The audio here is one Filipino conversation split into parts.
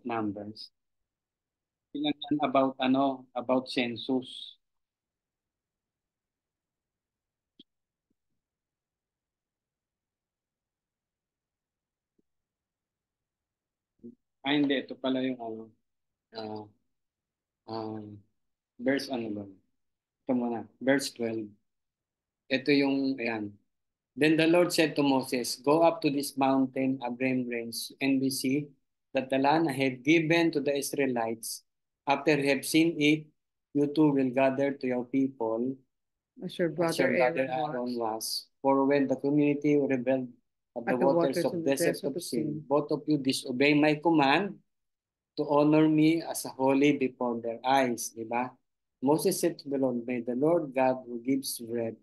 Numbers. Ilan yan about census. Hindi, ito pala yung uh, verse ba? Ito muna, verse 12. Ito yung, ayan. Then the Lord said to Moses, go up to this mountain, Abraham range, and we see that the land I had given to the Israelites, after you have seen it, you too will gather to your people, as your as brother your brother Aaron Aaron was. was. For when the community rebelled at the At the waters waters of of the desert desert of of sin, Sin. both of you disobey my command to honor me as a holy before their eyes. Diba? Moses said to the Lord, may the Lord God who gives bread.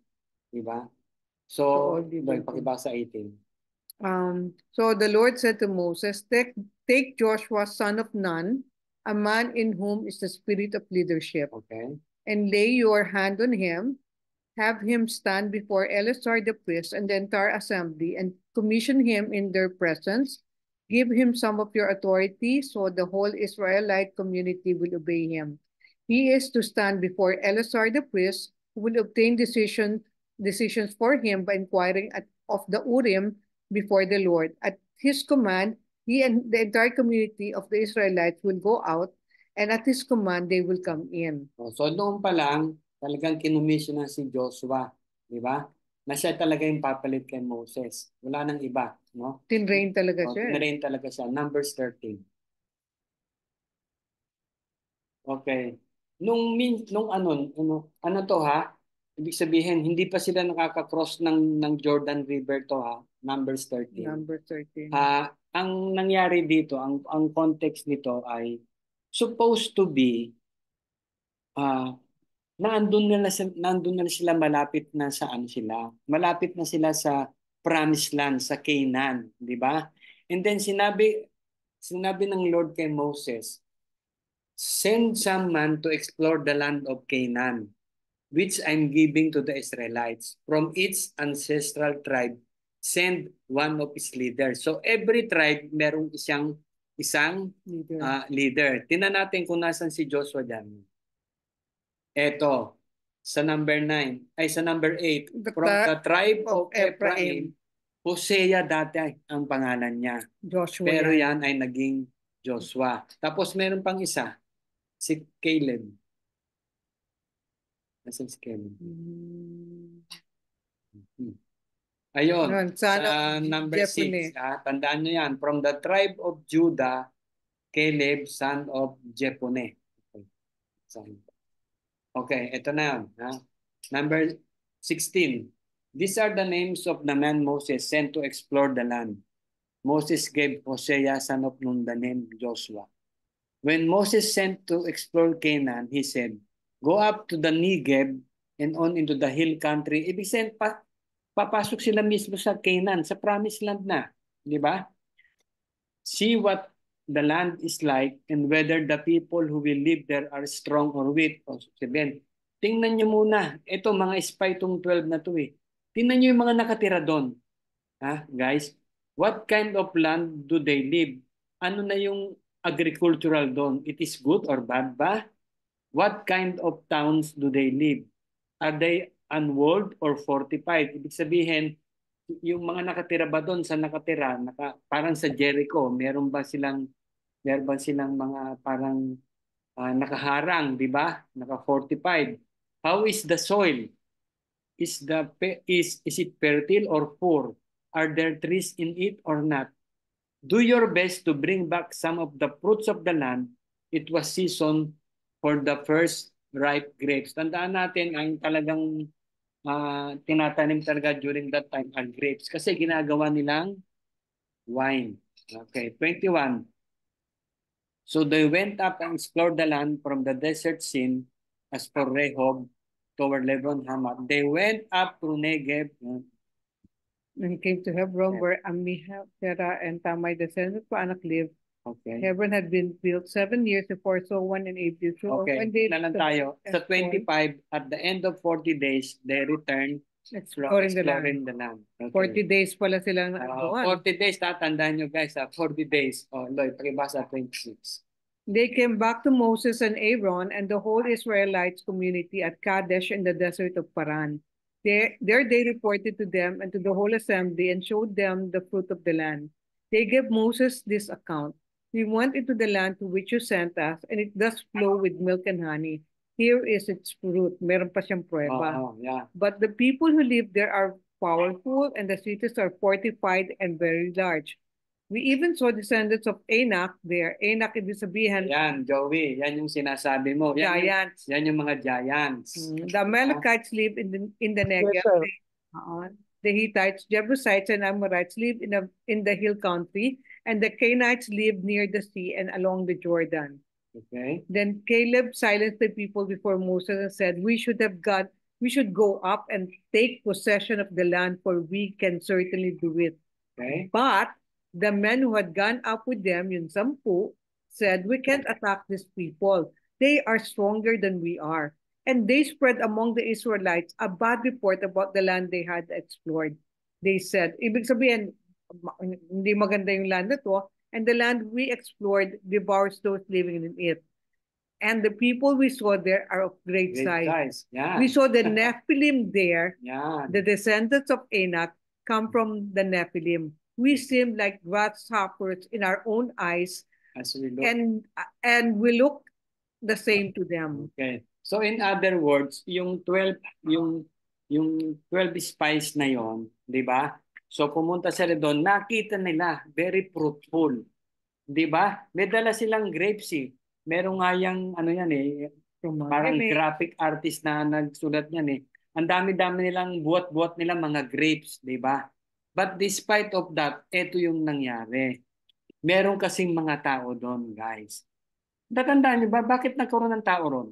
Diba? So all So, people can. pakibasa 18. So the Lord said to Moses, take Joshua, son of Nun, a man in whom is the spirit of leadership, Okay. and lay your hand on him, have him stand before Eleazar the priest and the entire assembly, and commission him in their presence. Give him some of your authority, so the whole Israelite community will obey him. He is to stand before Eleazar the priest, who will obtain decisions for him by inquiring of the Urim before the Lord. At his command, he and the entire community of the Israelites will go out, and at his command, they will come in. So, noon pa lang, talagang kinumission na si Joshua. Di ba? Na siya talaga yung papalit kay Moses. Wala nang iba. No? Tinrain talaga siya. Tinrain talaga siya. Numbers 13. Okay. Nung ano to ha? Ibig sabihin, hindi pa sila nakaka-cross ng Jordan River to ha. Numbers 13. Number 13. Ang nangyari dito, ang context nito ay supposed to be nandun na sila malapit na sa sila. Malapit na sila sa promised land, sa Canaan, di ba? And then sinabi ng Lord kay Moses, send some man to explore the land of Canaan, which I'm giving to the Israelites. From its ancestral tribe, send one of its leaders. So every tribe merong isang leader. Tingnan natin kung nasan si Joshua dyan. Eto, sa number 9, ay sa number 8, from the tribe of Ephraim, Hosea dati ang pangalan niya. Joshua Pero yan. yan ay naging Joshua. Tapos meron pang isa, si Caleb. Nasaan si Caleb? Ayun, sa number 6, tandaan nyo yan, from the tribe of Judah, Caleb, son of Jephunneh. Okay, ito na yun. Number 16. These are the names of the man Moses sent to explore the land. Moses gave Hosea, son of Nun, the name Joshua. When Moses sent to explore Canaan, he said, go up to the Negev and on into the hill country. Ibig sabihin, papasok sila mismo sa Canaan, sa promised land na. Di ba? See what the land is like and whether the people who will live there are strong or weak. O sabihin, tingnan nyo muna. Ito, mga spy itong 12 na to eh. Tingnan nyo yung mga nakatira doon. Guys, what kind of land do they live? Ano na yung agricultural doon? It is good or bad ba? What kind of towns do they live? Are they unwalled or fortified? Ibig sabihin, yung mga nakatira ba doon sa nakatira, parang sa Jericho, meron ba silang mga parang nakaharang, di ba? Naka-fortified. How is the soil? Is it fertile or poor? Are there trees in it or not? Do your best to bring back some of the fruits of the land. It was season for the first ripe grapes. Tandaan natin ang talagang tinatanim talaga during that time are grapes kasi ginagawa nilang wine. Okay, 21. So they went up and explored the land from the desert scene as for Rehob toward Lebanon, Hamath. They went up to Negev. When he came to Hebron, where Amihah, Terah, and Tamai, descendants of Anak lived. Okay. Hebron had been built 7 years before Sowan and Abdi. Okay, na lang tayo. Sa 25, at the end of 40 days, they returned Exploring the land. Exploring the land. 40 days pala silang doon. 40 days, tatandaan nyo guys, 40 days. Lloyd, pakibasa 26. They came back to Moses and Aaron and the whole Israelites community at Kadesh in the desert of Paran. There they reported to them and to the whole assembly and showed them the fruit of the land. They gave Moses this account. We went into the land to which you sent us, and it does flow with milk and honey. Here is its fruit. Meron pa siyang prueba. Yeah. But the people who live there are powerful, and the cities are fortified and very large. We even saw descendants of Anak there. Anak, ibig sabihin, Yan, Joey, yan yung sinasabi mo. giants. Yan yung mga giants. The Amalekites live in the Negev. Yes, sir. The Hittites, Jebusites, and Amorites live in the hill country, and the Canaanites live near the sea and along the Jordan. Okay. Then Caleb silenced the people before Moses and said, we should go up and take possession of the land, for we can certainly do it. Okay. But the men who had gone up with them, yung 10, said, we can't attack these people. They are stronger than we are. And they spread among the Israelites a bad report about the land they had explored. They said, ibig sabihin, hindi maganda yung land na to, and the land we explored devours those living in it. And the people we saw there are of great size. Yeah. We saw the Nephilim there. Yeah. The descendants of Anak come from the Nephilim. We seem like grasshoppers in our own eyes, As we look. and we look the same to them. Okay. So in other words, yung 12 spies na yon, 'di ba? So pumunta sila doon, nakita nila very fruitful. 'Di ba? May dala silang grapes eh. Meron nga yang ano yan eh, parang graphic artist na nagsulat niyan eh. Ang dami-dami nilang buwat-buwat nila mga grapes, 'di ba? But despite of that, ito yung nangyari. Meron kasing mga tao doon, guys. Tatandaan niyo ba, bakit nagkaroon ng tao ron?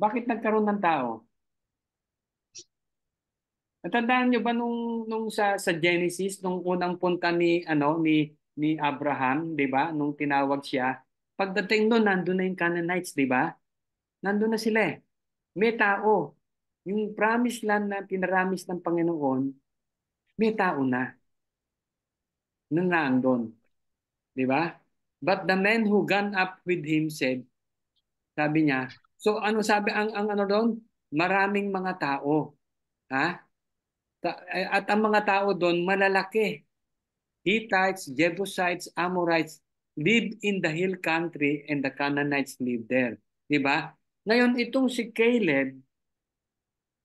Bakit nagkaroon ng tao? Natandaan niyo ba nung sa Genesis, nung unang punta ni Abraham, 'di ba? Nung tinawag siya, pagdating doon nandoon na yung Canaanites, 'di ba? Nandoon na sila eh. May tao. Yung promised land na pinaramis ng Panginoon, may tao na nandoon. 'Di ba? But the men who gone up with him said, sabi niya, so ano sabi ang ano doon? Maraming mga tao. At ang mga tao doon malalaki. Hittites, Jebusites, Amorites live in the hill country and the Canaanites live there. 'Di ba? Ngayon itong si Caleb,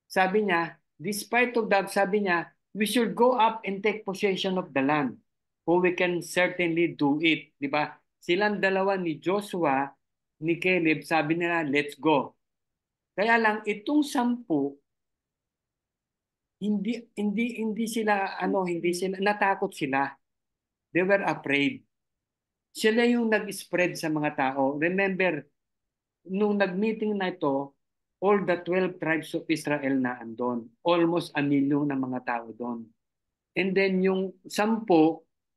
sabi niya, despite of that, sabi niya, we should go up and take possession of the land. For we can certainly do it. 'Di ba? Silang dalawa ni Joshua, ni Caleb, sabi nila, let's go. Kaya lang itong 10, hindi sila natakot sila. They were afraid. Sila yung nag-spread sa mga tao. Remember, nung nag-meeting na ito, all the 12 tribes of Israel na andon. Almost 1 million na mga tao doon. And then yung 10,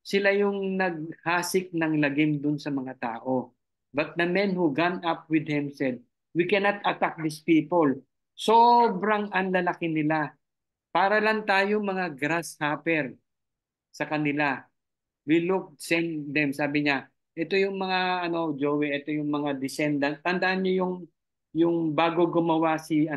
sila yung naghasik ng lagim doon sa mga tao. But the men who gone up with him said, we cannot attack these people. Sobrang ang lalaki nila. Para lang tayo mga grasshopper sa kanila. We look same them. Sabi niya, ito yung mga Joey, ito yung mga descendant. Tandaan niyo yung bago gumawa si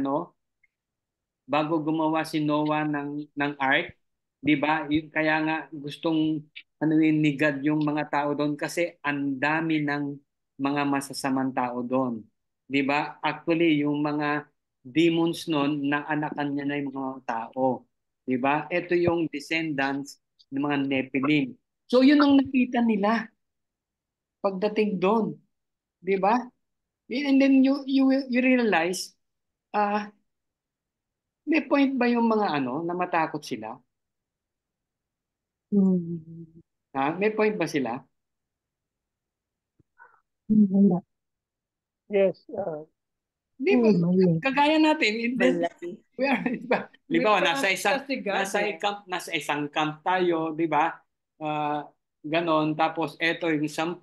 Noah ng ark, 'di ba? Kaya nga gustong ni God yung mga tao doon kasi ang dami ng mga masasamang tao doon. 'Di ba? Actually, yung mga demons noon na anakan niya na yung mga tao. 'Di ba? Ito yung descendants ng mga Nephilim. So yun ang nakita nila pagdating doon. 'Di ba? And then you realize may point ba yung mga na matakot sila? May point ba sila? Yes. Di ba? Kagaya natin. We are, di ba? Nasa isang camp tayo, di ba? Ganon. Tapos eto yung 10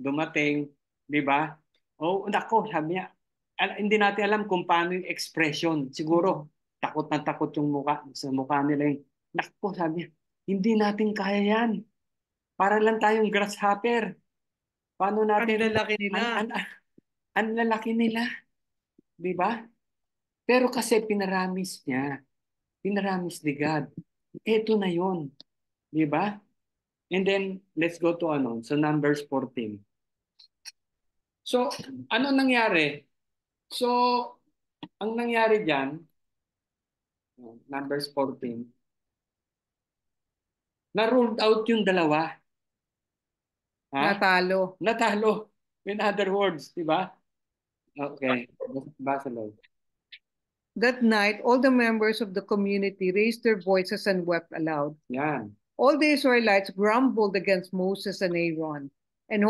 dumating, di ba? Oh, nako, sabi niya, hindi natin alam kung paano yung expression. Siguro, takot na takot yung mukha, sa mukha nila yung, nakpo, sabi niya, hindi natin kaya yan. Para lang tayong grasshopper. Paano Ang natin, lalaki nila. ang lalaki nila. Di ba? Pero kasi pinaramis niya. Pinaramis ni God. Ito na yon, di ba? And then, let's go to so Numbers 14. So, ano nangyari? So, ang nangyari dyan, Numbers 14, na-ruled out yung dalawa. Ha? Natalo. Natalo. In other words, di ba? Okay. Basa Lord. That night, all the members of the community raised their voices and wept aloud. Yan. All the Israelites grumbled against Moses and Aaron, and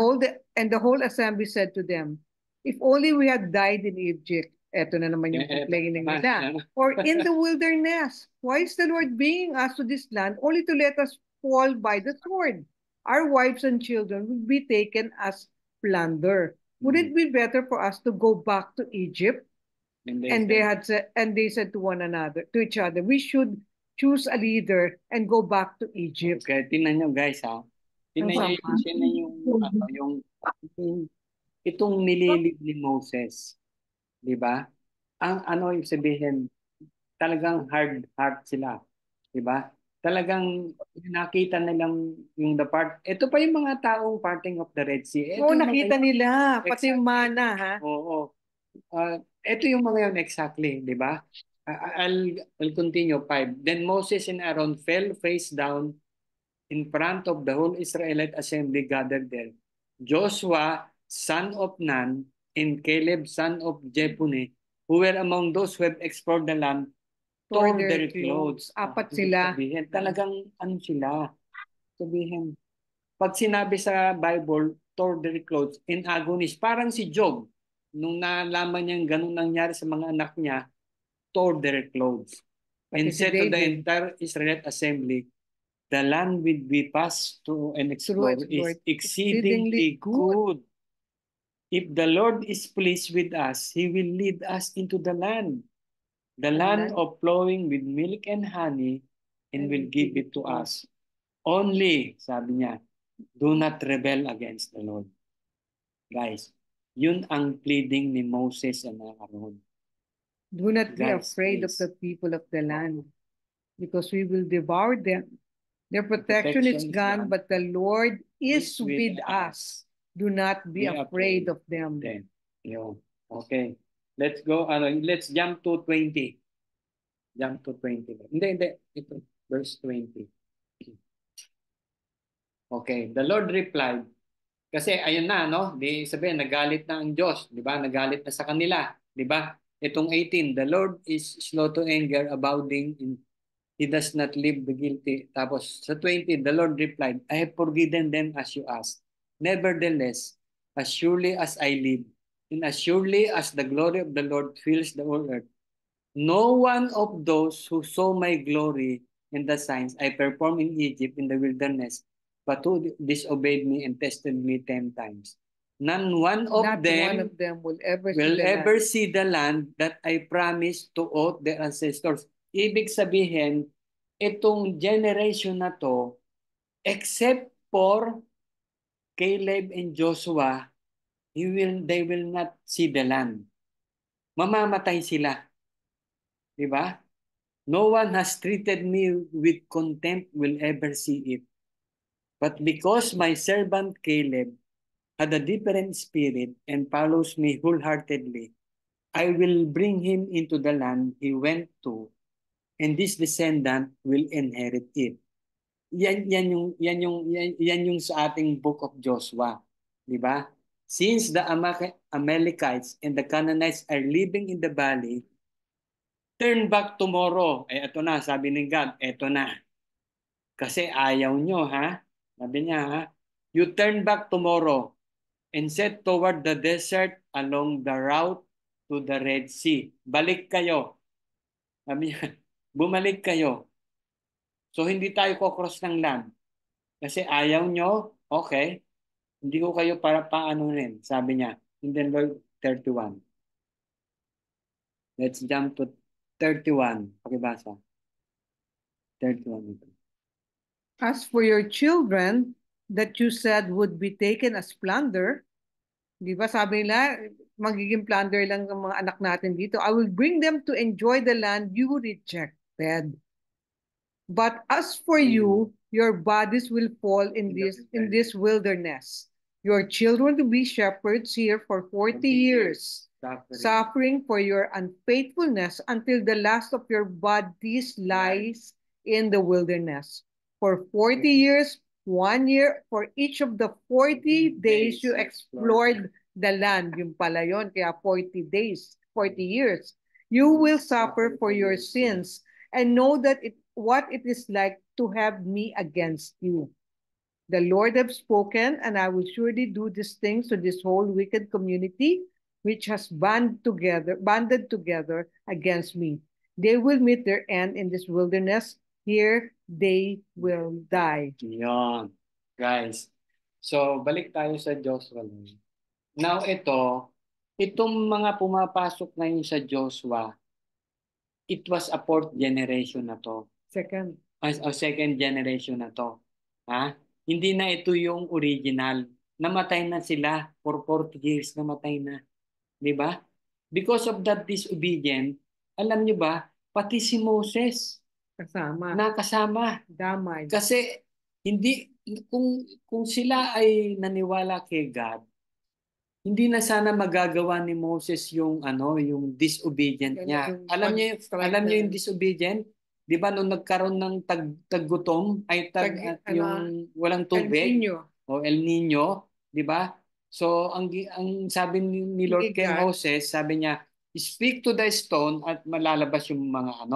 the whole assembly said to them, "If only we had died in Egypt." Eto na naman yung complaining nila. Or in the wilderness. Why is the Lord bringing us to this land only to let us fall by the sword? Our wives and children will be taken as plunder. Would it be better for us to go back to Egypt? And they said to one another, to each other, "We should choose a leader and go back to Egypt." Okay, tingnan nyo guys ha. Tingnan yung itong nililib ni Moses. Di ba? Ang ano yung sabihin, talagang hard heart sila. Di ba? Talagang nakita nilang yung the part. Ito pa yung mga taong parting of the Red Sea. Oo, nakita nila. Pati exactly. yung mana, ha? Oo. Ito yung mga yun exactly, di ba? I'll continue. 5. Then Moses and Aaron fell face down in front of the whole Israelite assembly gathered there. Joshua, son of Nun, and Caleb, son of Jephunneh, who were among those who have explored the land, tore their clothes. Apat sila. Sabihin, talagang ano sila? Sabihin, pag sinabi sa Bible, tore their clothes in agonies, parang si Job, nung nalaman niyang ganun nangyari sa mga anak niya, tore their clothes. And said to the entire Israelite assembly, the land will be passed through and explored is exceedingly good. If the Lord is pleased with us, He will lead us into the land of flowing with milk and honey, and will give it to us. Only, sabi niya, do not rebel against the Lord. Guys, yun ang pleading ni Moses and Aaron. Do not be afraid of the people of the land, because we will devour them. Their protection is gone, but the Lord is with us. Do not be afraid of them. Okay. Let's go. Let's jump to 20. Jump to 20. Hindi. Ito, verse 20. Okay. The Lord replied, kasi ayun na, no? Di sabihin, nagalit na ang Diyos. Di ba? Nagalit na sa kanila. Di ba? Itong 18, the Lord is slow to anger, abounding in He does not leave the guilty. Tapos sa 20, the Lord replied, I have forgiven them as you asked. Nevertheless, as surely as I live, and as surely as the glory of the Lord fills the whole earth, no one of those who saw my glory in the signs I performed in Egypt in the wilderness, but who disobeyed me and tested me 10 times. Not one of them will ever see the land that I promised to oath their ancestors. Ibig sabihin, itong generation na to, except for Caleb and Joshua, they will not see the land. Mamamatay sila. Di ba? No one has treated me with contempt will ever see it. But because my servant Caleb had a different spirit and follows me wholeheartedly, I will bring him into the land he went to, and this descendant will inherit it. Yan yung sa ating book of Joshua, di ba? Since the Amalekites and the Canaanites are living in the valley, turn back tomorrow. Ito na, sabi ni God, ito na. Kasi ayaw nyo, ha? Sabi niya, ha? You turn back tomorrow and set toward the desert along the route to the Red Sea. Balik kayo. Sabi niya, bumalik kayo. So, hindi tayo cross ng land. Kasi ayaw nyo, okay, hindi ko kayo para paano rin, sabi niya, in the Lord 31. Let's jump to 31. Pakibasa. 31 ito. As for your children that you said would be taken as plunder, di ba sabi nila, magiging plunder lang ang mga anak natin dito. I will bring them to enjoy the land you rejected. But as for you, your bodies will fall in this wilderness. Your children will be shepherds here for 40 years, suffering for your unfaithfulness until the last of your bodies lies in the wilderness. For 40 years, 1 year for each of the 40 days you explored the land. Yung pala yun, kaya 40 days, 40 years. You will suffer for your sins and know that what it is like to have me against you. The Lord have spoken, and I will surely do these things to this whole wicked community which has banded together against me. They will meet their end in this wilderness. Here they will die. Yun. Guys. So, balik tayo sa Joshua. Now, itong mga pumapasok ngayon sa Joshua, it was a fourth generation na to. Second. O second generation na to. Ha? Hindi na ito yung original. Namatay na sila for 40 years. Namatay na. Di ba? Because of that disobedient, alam nyo ba, pati si Moses Kasama. nakasama. Damay. Kasi hindi kung sila ay naniwala kay God, hindi na sana magagawa ni Moses yung yung disobedient niya. Alam niyo yung disobedient? 'Di ba nung nagkaroon ng taggutom ay yung walang tubig El Nino, 'di ba? So ang sabi ni Lord kay Moses, sabi niya, "Speak to the stone at malalabas yung mga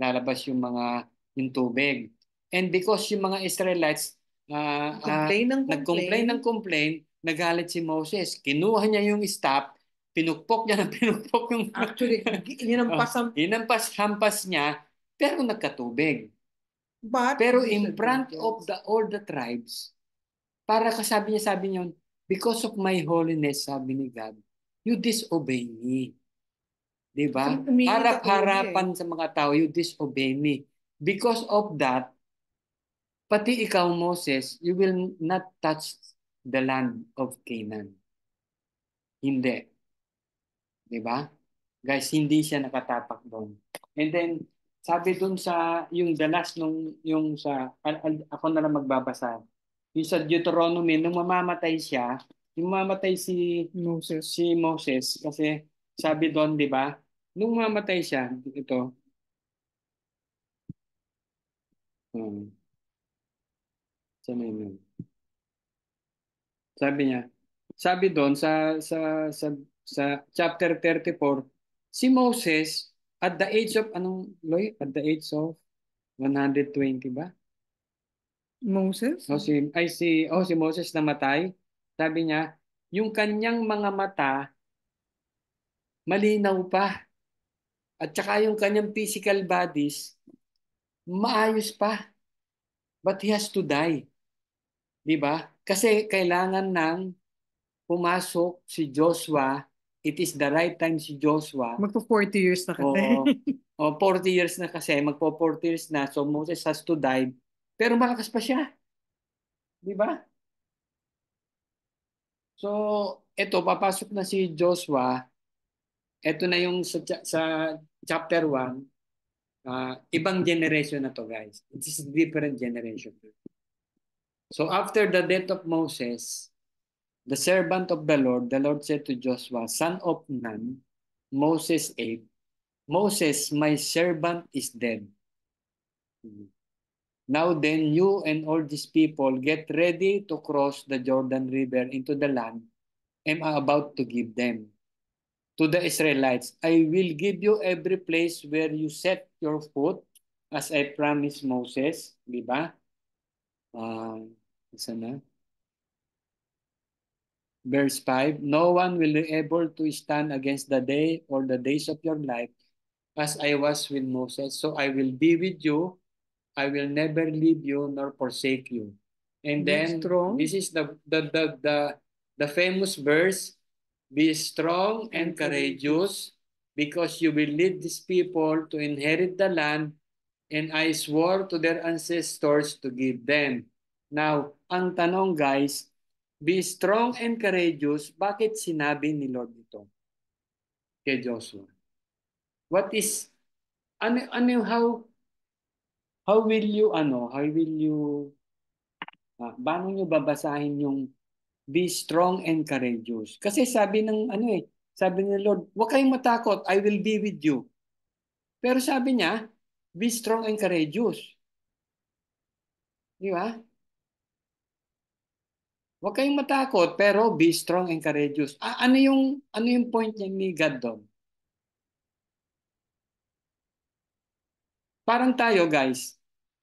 lalabas yung tubig." And because yung mga Israelites nag-complain ng complain, nagalit si Moses. Kinuha niya yung staff, pinukpok niya ng pinukpok yung Actually, hinampas-hampas niya, pero nagkatubig. But Pero in front of all the tribes, para sabi niya, because of my holiness, sabi ni God, you disobey me. Diba? Harap-harapan sa mga tao, you disobey me. Because of that, pati ikaw, Moses, you will not touch the land of Canaan. Hindi. Diba? Guys, hindi siya nakatapak doon. And then, sabi doon sa, yung the last yung sa, ako na lang magbabasa. Yung sa Deuteronomy, nung mamamatay siya, yung mamamatay si Moses, kasi sabi doon, di ba? Nung mamamatay siya, ito, saan yun? Sabi doon sa chapter 34, si Moses at the age of at the age of 120 ba? Moses? Si Moses namatay. Sabi niya, yung kanyang mga mata malinaw pa. At saka yung kanyang physical bodies maayos pa. But he has to die. 'Di ba? Kasi kailangan ng pumasok si Joshua. It is the right time si Joshua. Magpo 40 years na kasi. Oo, 40 years na kasi. Magpo 40 years na. So Moses has to die. Pero malakas pa siya. Di ba? So, ito, papasok na si Joshua. Ito na yung sa chapter 1. Ibang generation na to, guys. It is a different generation. So, after the death of Moses, the servant of the Lord said to Joshua, son of Nun, Moses' aide, Moses, my servant is dead. Now then, you and all these people get ready to cross the Jordan River into the land I'm about to give them. To the Israelites, I will give you every place where you set your foot, as I promised Moses. Di ba? Sana? Verse 5, no one will be able to stand against the day or the days of your life as I was with Moses. So I will be with you. I will never leave you nor forsake you. And then this is the famous verse, be strong and courageous, because you will lead these people to inherit the land, and I swore to their ancestors to give them. Now, ang tanong guys, be strong and courageous, bakit sinabi ni Lord ito kay Joshua? What is, how will you, paano nyo babasahin yung be strong and courageous? Kasi sabi ng sabi ni Lord, huwag kayong matakot, I will be with you. Pero sabi niya, be strong and courageous. Di ba? Huwag kayong matakot, pero be strong and courageous. Ano yung point niya ni God doon? Parang tayo, guys.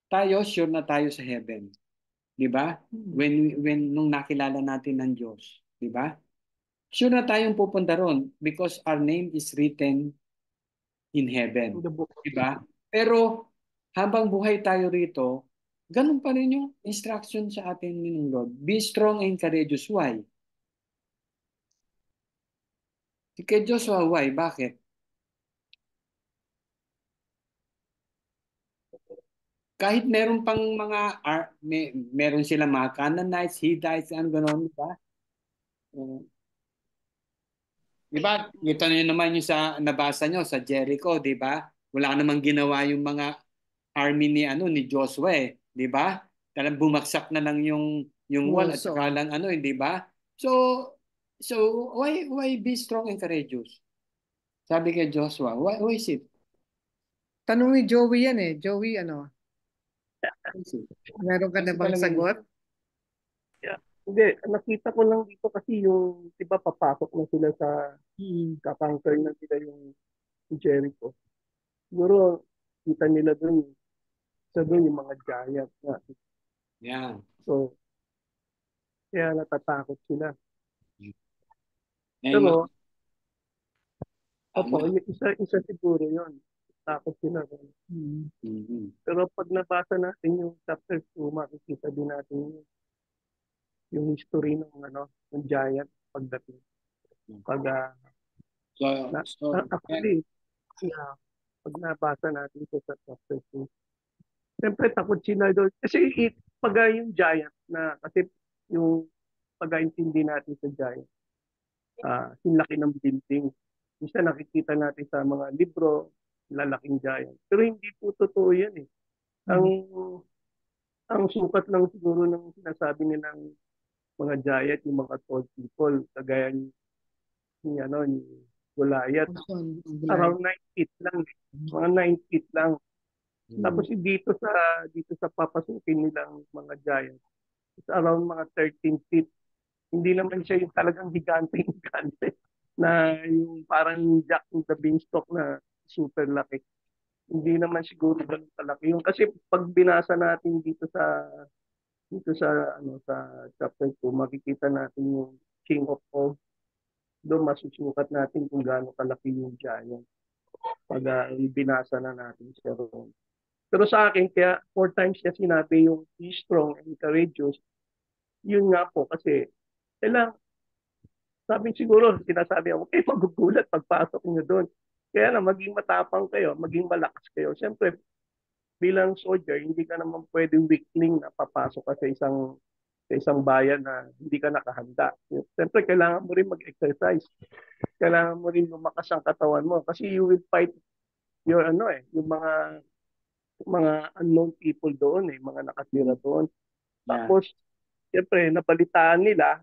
Tayo, sure na tayo sa heaven. Di ba? Nung nakilala natin ng Diyos. Di ba? Sure na tayong pupunta ron because our name is written in heaven. The book. Di ba? Pero habang buhay tayo rito, ganun pa rin yung instruction sa atin ng Lord. Be strong and courageous. Why? Kay Joshua, why? Bakit? Kahit meron pang mga, meron sila mga Canaanites, Hittites, gano'n, di ba? Di ba? Ito na naman yung sa nabasa nyo sa Jericho, di ba? Wala namang ginawa yung mga army ni Joshua eh, di ba? Talagang bumagsak na lang yung wall at saka lang di ba? So why be strong and courageous? Sabi kay Joshua, why is it? Tanong ni Joey yan eh. Joey, meron ka na bang sagot? Yeah. Hindi, nakita ko lang dito kasi yung, di ba, papasok na sila sa, kakanker na sila yung Jericho. Siguro, kita nila dun, sa dun yung mga giant na. Yeah. So, kaya natatakot sila. And, Pero, opo, isa siguro yun. Takot sila. Pero pag nabasa natin yung chapter 2, makikita din natin yung history ng giant pagdating. Pag, actually, pag nabasa natin ito sa chapter 2, siyempre takot sila doon. Kasi pag yung giant kasi yung pag-intindi natin sa giant, yung laki ng building. Minsan nakikita natin sa mga libro, lalaking giant. Pero hindi po totoo yan eh. Ang sukat lang siguro ng sinasabi nilang mga giant, yung mga tall people, kagaya ni Goliath. Around 9 feet lang. Mga 9 feet lang. Tapos dito sa papasukin nilang mga giant, it's around mga 13 feet. Hindi naman siya yung talagang higante na yung parang Jack in the Beanstalk na super laki. Hindi naman siguro ganun kalaki. Yung kasi pag binasa natin sa chapter 2, makikita natin yung King of Og. Doon masusukat natin kung gaano kalaki yung giant. Pag binasa na natin siya roon. Pero sa akin, kaya 4 times niya sinabi yung be strong and courageous, yun nga po kasi siguro, sinasabi ako, magugulat pagpasok niyo doon. Kaya na, maging matapang kayo, maging malakas kayo. Siyempre, bilang soldier, hindi ka naman pwedeng weakling na papasok ka sa isang bayan na hindi ka nakahanda. Siyempre, kailangan mo rin mag-exercise. Kailangan mo rin lumakas ang katawan mo kasi you will fight yung mga unknown people doon mga nakatira doon. Tapos, siyempre, napalitaan nila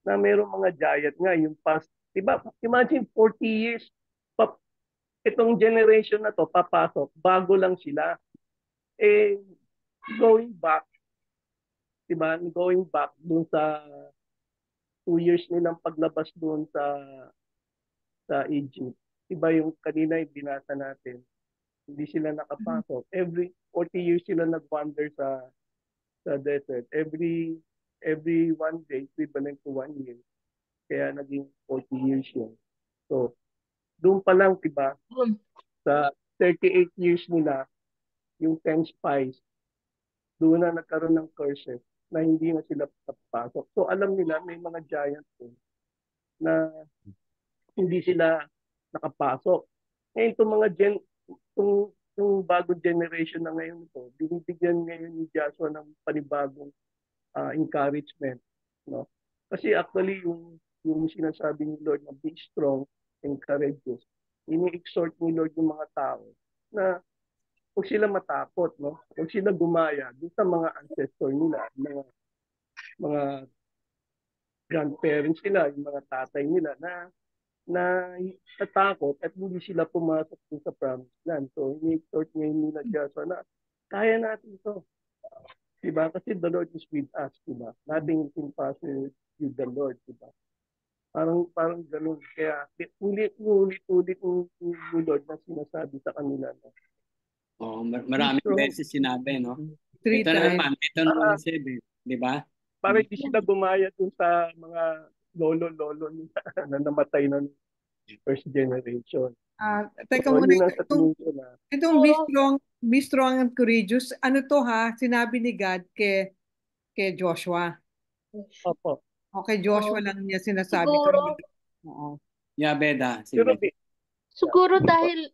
na mayroong mga giant nga, yung past, diba, imagine 40 years, itong generation na to, papasok, bago lang sila. Going back, diba, going back dun sa 2 years nilang paglabas dun sa Egypt, diba yung kanina yung binasa natin, hindi sila nakapasok. Every 40 years sila nag-wander sa desert. Every one day, equivalent to 1 year. Kaya naging 40 years yun. So, doon pa lang, diba, sa 38 years nila, yung 10 spies, doon na nagkaroon ng curses na hindi na sila papasok. So, alam nila, may mga giants na hindi sila nakapasok. Ngayon, itong bagong generation na ngayon ito, binibigyan ngayon ni Joshua ng panibagong encouragement, no? Kasi actually yung sinasabi ni Lord na be strong and courageous, ini-exhort ni Lord yung mga tao na huwag sila matakot, no? Huwag sila gumaya doon sa mga ancestor nila, mga grandparents nila, yung mga tatay nila na natakot at hindi sila pumasok dun sa promised land. So, ini-exhort ngayon nila Joshua na kaya natin ito. Diba? Kasi the Lord is with us, diba? Nothing is impossible with the Lord, diba? Parang ganun. Kaya ulit-ulit yung Lord na sinasabi sa kanila na Oh, maraming strong. beses sinabi, no? 3 Ito na times. naman, ito naman 7, di ba? para hindi sila gumaya dun sa mga lolo-lolo nila na namatay ng first generation. Teka So, muna, yun ang sa tingin ko na itong be strong and courageous, ano to ha? Sinabi ni God kay Joshua. opo. O kay Joshua lang niya sinasabi. Siguro, Oo. Yeah, Beda, Pero sige. siguro dahil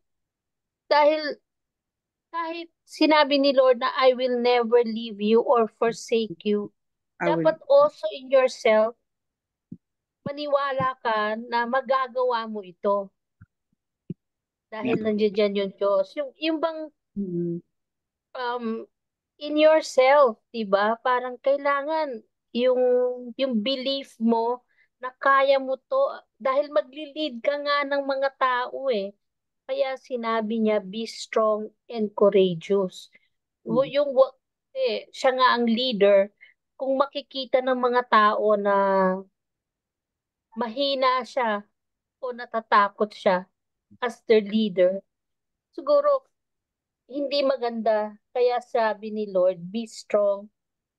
kahit sinabi ni Lord na I will never leave you or forsake you, I will. dapat also in yourself, maniwala ka na magagawa mo ito. Dahil nandiyan dyan yung Diyos. Yung bang Mm. in yourself, 'di ba? Parang kailangan yung belief mo na kaya mo to dahil magli-lead ka nga ng mga tao eh. Kaya sinabi niya be strong and courageous. Siya nga ang leader. Kung makikita ng mga tao na mahina siya o natatakot siya as their leader, siguro hindi maganda. Kaya sabi ni Lord, be strong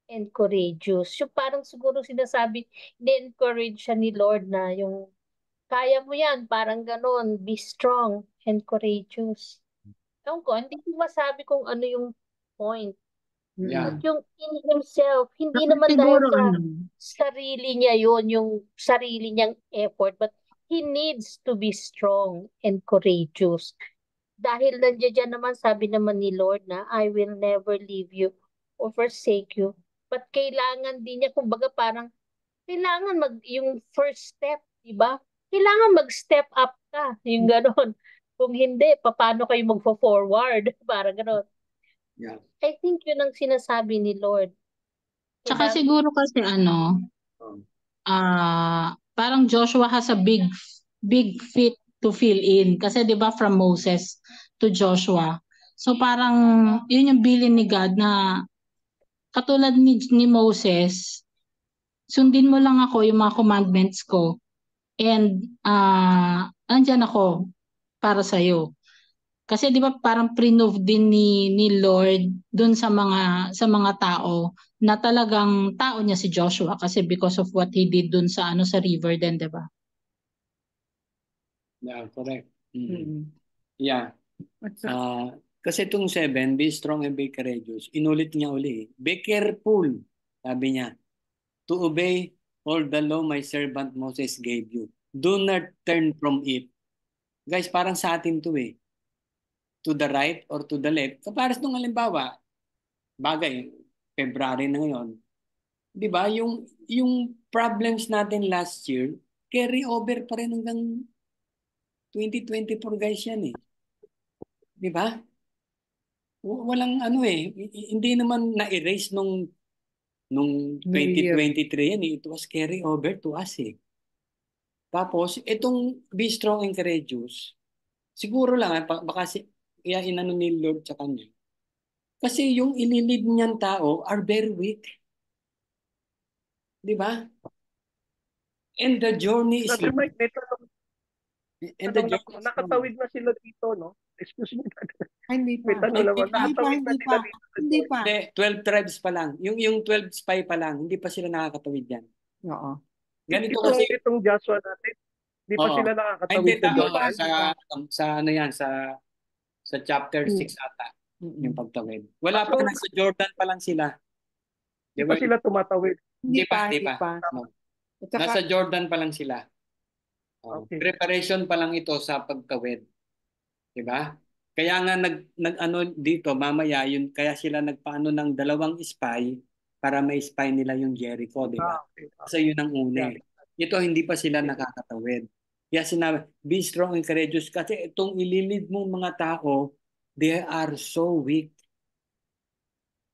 and courageous. Yung parang siguro sinasabi, ni-encourage siya ni Lord na yung kaya mo yan, parang ganun, be strong and courageous. Ewan ko, hindi ko masabi kung ano yung point. Yeah. At yung in himself, hindi naman dahil Siguro sa ano, sarili niya yon yung sarili niyang effort, but he needs to be strong and courageous. Dahil nandiyan naman, sabi naman ni Lord na, I will never leave you or forsake you. But kailangan din niya, kumbaga parang, kailangan yung first step, di ba? Kailangan mag-step up ka, yung gano'n. Kung hindi, paano kayo magfo-forward? Parang gano'n. Yeah. I think yun ang sinasabi ni Lord. tsaka siguro kasi ano, parang Joshua has a big feat to fill in. Kasi 'di ba from Moses to Joshua. So parang yun yung bilin ni God na katulad ni Moses, sundin mo lang ako yung mga commandments ko and andyan ako para sa iyo. Kasi 'di ba parang pre-nove din ni Lord dun sa mga tao na talagang tao niya si Joshua kasi because of what he did dun sa sa river din, 'di ba? Yeah, correct. Mm. Yeah. Kasi itong 7, be strong and be courageous. Inulit niya uli. Be careful, sabi niya, to obey all the law my servant Moses gave you. Do not turn from it. Guys, parang sa atin to eh. To the right or to the left. So pares nung halimbawa, bagay, February na ngayon. 'Di ba? Yung problems natin last year, carry over pa rin hanggang 2024 guys yan eh. 'Di ba? Walang ano eh, hindi naman na-erase nung 2023 yan eh. It was carry over to us eh. Tapos, itong be strong and courageous, siguro lang, baka inano ni Lord sa kanya. Kasi yung ililid niyang tao are very weak. Di ba? And the journey is Sabi Mike, nakatawid na sila dito, no? Excuse me. Hindi May pa. tanong naman, nakatawid na sila dito. Hindi pa. 12 tribes pa lang. Yung 12 spy pa lang, hindi pa sila nakakatawid yan. Oo. Ganito kasi. Itong Joshua natin, hindi pa sila nakakatawid sa Jordan. Sa ano yan, sa chapter 6 ata, yung pagtawid. Wala pa, nasa Jordan pa lang sila. Hindi pa sila tumatawid. Hindi pa. No. Nasa Jordan pa lang sila. Okay. Preparation pa lang ito sa pagtawid. Diba? Kaya nga nag-ano dito, mamaya yun, kaya sila nagpaano ng 2 spy para may spy nila yung Jericho, di ba? Okay. Kasi yun ang una. Yeah. Ito hindi pa sila nakakatawid. Kaya sinabi, be strong and courageous kasi itong ililid mong mga tao, they are so weak.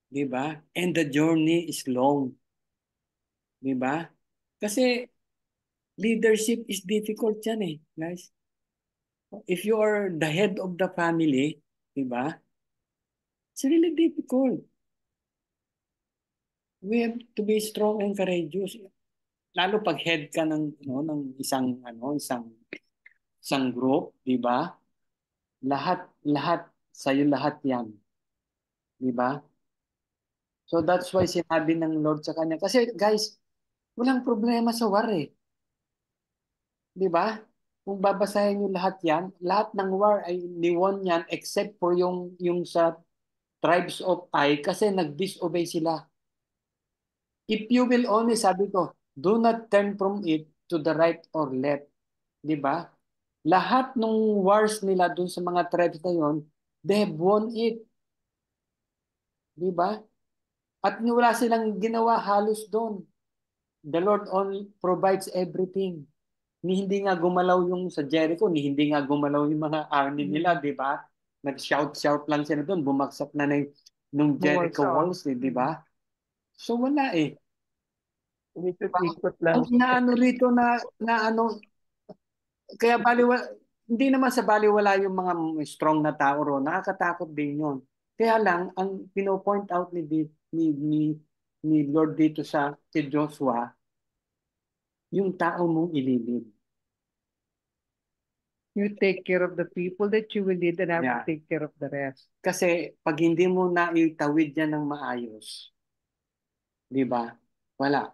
Di ba? And the journey is long. Di ba? Kasi leadership is difficult yan eh, guys. If you are the head of the family, di ba? It's really difficult. We have to be strong and courageous. Lalo pag head ka ng isang group, 'di ba? Lahat sa lahat 'yan, 'di ba? So that's why sinabi ng Lord sa kanya kasi guys, walang problema sa war eh. 'Di ba? Kung babasahin niyo lahat 'yan, lahat ng war ay niwon 'yan except for yung sa tribes of Ai kasi nag-disobey sila. If you will only, sabi ko, do not turn from it to the right or left. Di ba? Lahat ng wars nila dun sa mga tribes na yon, they have won it. Di ba? At wala silang ginawa halos doon. The Lord only provides everything. Hindi nga gumalaw yung sa Jericho, hindi nga gumalaw yung mga army nila, di ba? Nag-shout lang sila doon, bumagsak na nung Jericho walls, di ba? So wala eh. Ikot lang. Ang inaano rito na ano, kaya hindi naman sa baliwala yung mga strong na tao ro, nakakatakot din yun. Kaya lang, ang pino-point out ni Lord dito kay Joshua, yung tao mong ililid. You take care of the people that you will lead and I will Yeah. take care of the rest. Kasi pag hindi mo na itawid yan ng maayos, di ba? Walang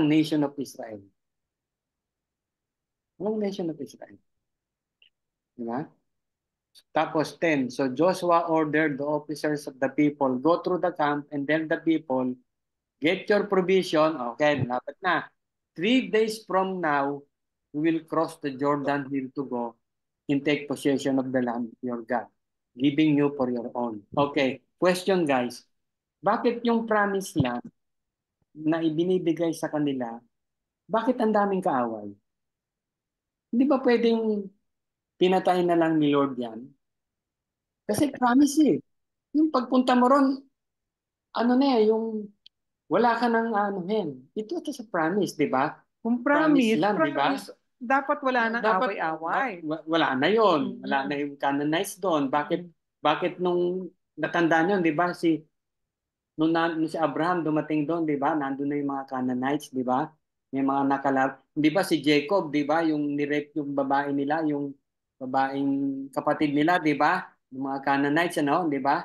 nation of Israel. Walang nation of Israel. Di ba? Tapos 10, so Joshua ordered the officers of the people, go through the camp and tell the people, get your provision. Okay, dapat na. 3 days from now, we will cross the Jordan Hill to go and take possession of the land of your God, giving you for your own. Okay, question guys. Bakit yung promised land na ibinibigay sa kanila, bakit ang daming kaaway? Hindi ba pwedeng pinatay na lang ni Lord yan? Kasi promise eh. Yung pagpunta mo ron, ano na eh, yung wala ka ng anuhin. Ito sa promise, di ba? Kung promise, lang, di ba? dapat wala nang Dapat away-away. wala na yon. Mm-hmm. Wala na yung canonized doon. Bakit nung natandaan yun, di ba? Nung si Abraham dumating doon, di ba? Nandun na yung mga Canaanites, di ba? May mga di ba si Jacob, di ba? Yung nirape yung babae nila, yung babaeng kapatid nila, di ba? Yung mga Canaanites, ano, di ba?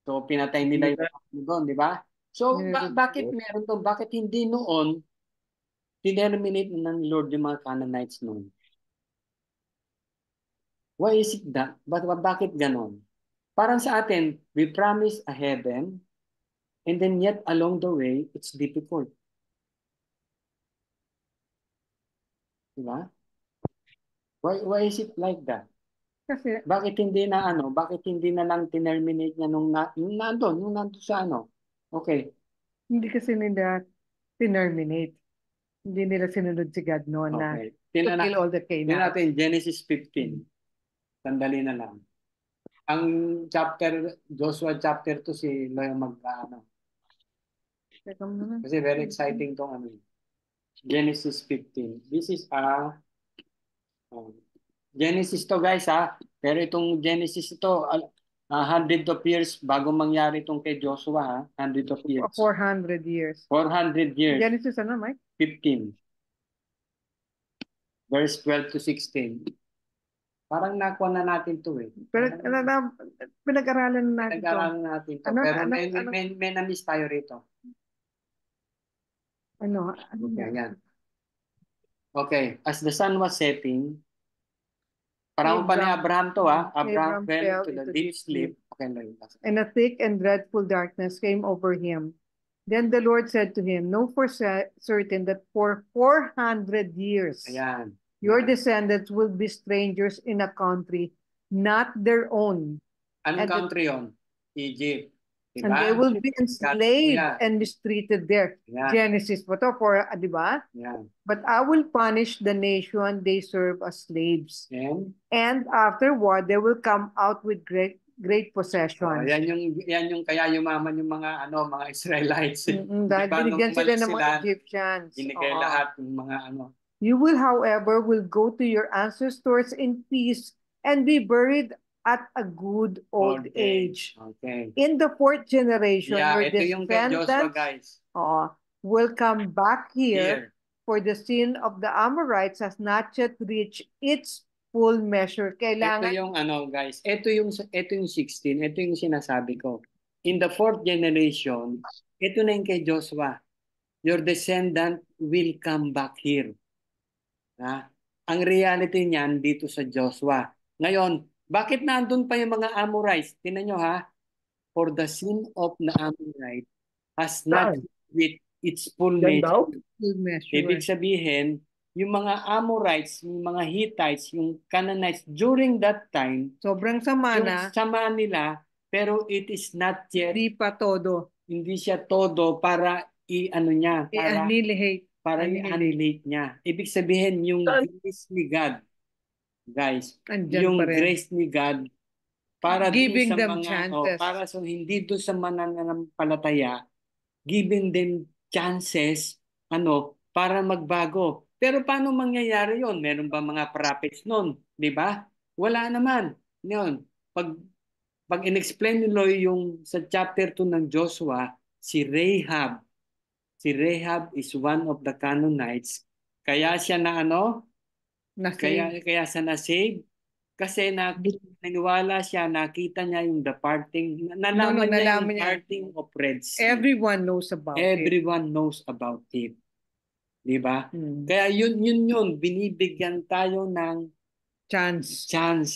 So pinatay nila yung doon, di ba? So bakit meron doon? Bakit hindi noon tinerminate ng Lord yung mga Canaanites noon? Why is it that? Bakit ganon? Parang sa atin, we promise a heaven, and then yet along the way, it's difficult. Diba? Why is it like that? Kasi, bakit hindi na lang tinerminate niya yung nandun sa ano? Okay. hindi kasi nila tinerminate. Hindi nila sinunod si God noon na Okay. to kill all the Tingnan Canaanites. natin Genesis 15. Sandali na lang. Ang Joshua chapter 2 si Loy mag-ano. Teka muna. Kasi very exciting tong ano. Genesis 15. This is Genesis to guys ha. Pero itong Genesis ito, 100 of years bago mangyari itong kay Joshua ha. 100 of years. 400 years. 400 years. Genesis ano, Mike? 15. Verse 12 to 16. Parang nakuha na natin to eh. Pero pinag-aralan natin to. Pinag-aralan natin to. Pero may na-miss tayo rito. Ano? Okay, yan. Okay, as the sun was setting, parang pa ni Abraham to ha. Abraham fell to the deep sleep. Okay, and a thick and dreadful darkness came over him. Then the Lord said to him, know for certain that for 400 years Ayan. Your descendants will be strangers in a country not their own, Anong And the- country yon? Egypt. and they Diba? will be enslaved Yeah. and mistreated there. Yeah. Genesis po to, di ba? Yeah. But I will punish the nation they serve as slaves. And And afterward, they will come out with great possessions. yan yung kaya yumaman yung mga Israelites. Dahil Diba, nung binigyan sila umalis ng mga Egyptians. Binigay Oo. lahat ng mga You will, however, will go to your ancestors in peace and be buried at a good old age. Okay. In the fourth generation, Yeah, your ito yung kay Joshua, descendants guys. will come back here, Here. for the sin of the Amorites has not yet reached its full measure. Ito Kailangan yung guys. Ito yung 16. Ito yung sinasabi ko. In the fourth generation, ito na yung kay Joshua. Your descendant will come back here. Ha? Ang reality niyan dito sa Joshua. Ngayon, bakit nandun pa yung mga Amorites? Tingnan nyo ha. For the sin of the Amorite has not with its full Yan daw? measure. full measure. Ibig sabihin, yung mga Amorites, yung mga Hittites, yung Canaanites, during that time, Sobrang sama yung na, sama nila, pero it is not yet, di pa todo. hindi siya todo para I-annihilate. i-annihilate niya. Ibig sabihin, yung grace ni God, guys, Andyan yung pa rin. grace ni God, para dun Giving sa them mga, chances. para so hindi doon sa mananampalataya, giving them chances, para magbago. Pero paano mangyayari yon? Meron ba mga prophets noon? Di ba? Wala naman. Yun. Pag in-explain ni Loy yung sa chapter 2 ng Joshua, si Rahab is one of the Canaanites. Kaya siya na kaya siya na-save. Kasi naniwala siya, nakita niya yung departing, nalaman niya yung departing of Red Sea. Everyone knows about it. Everyone knows about it. Di ba? Hmm. Kaya yun, binibigyan tayo ng chance,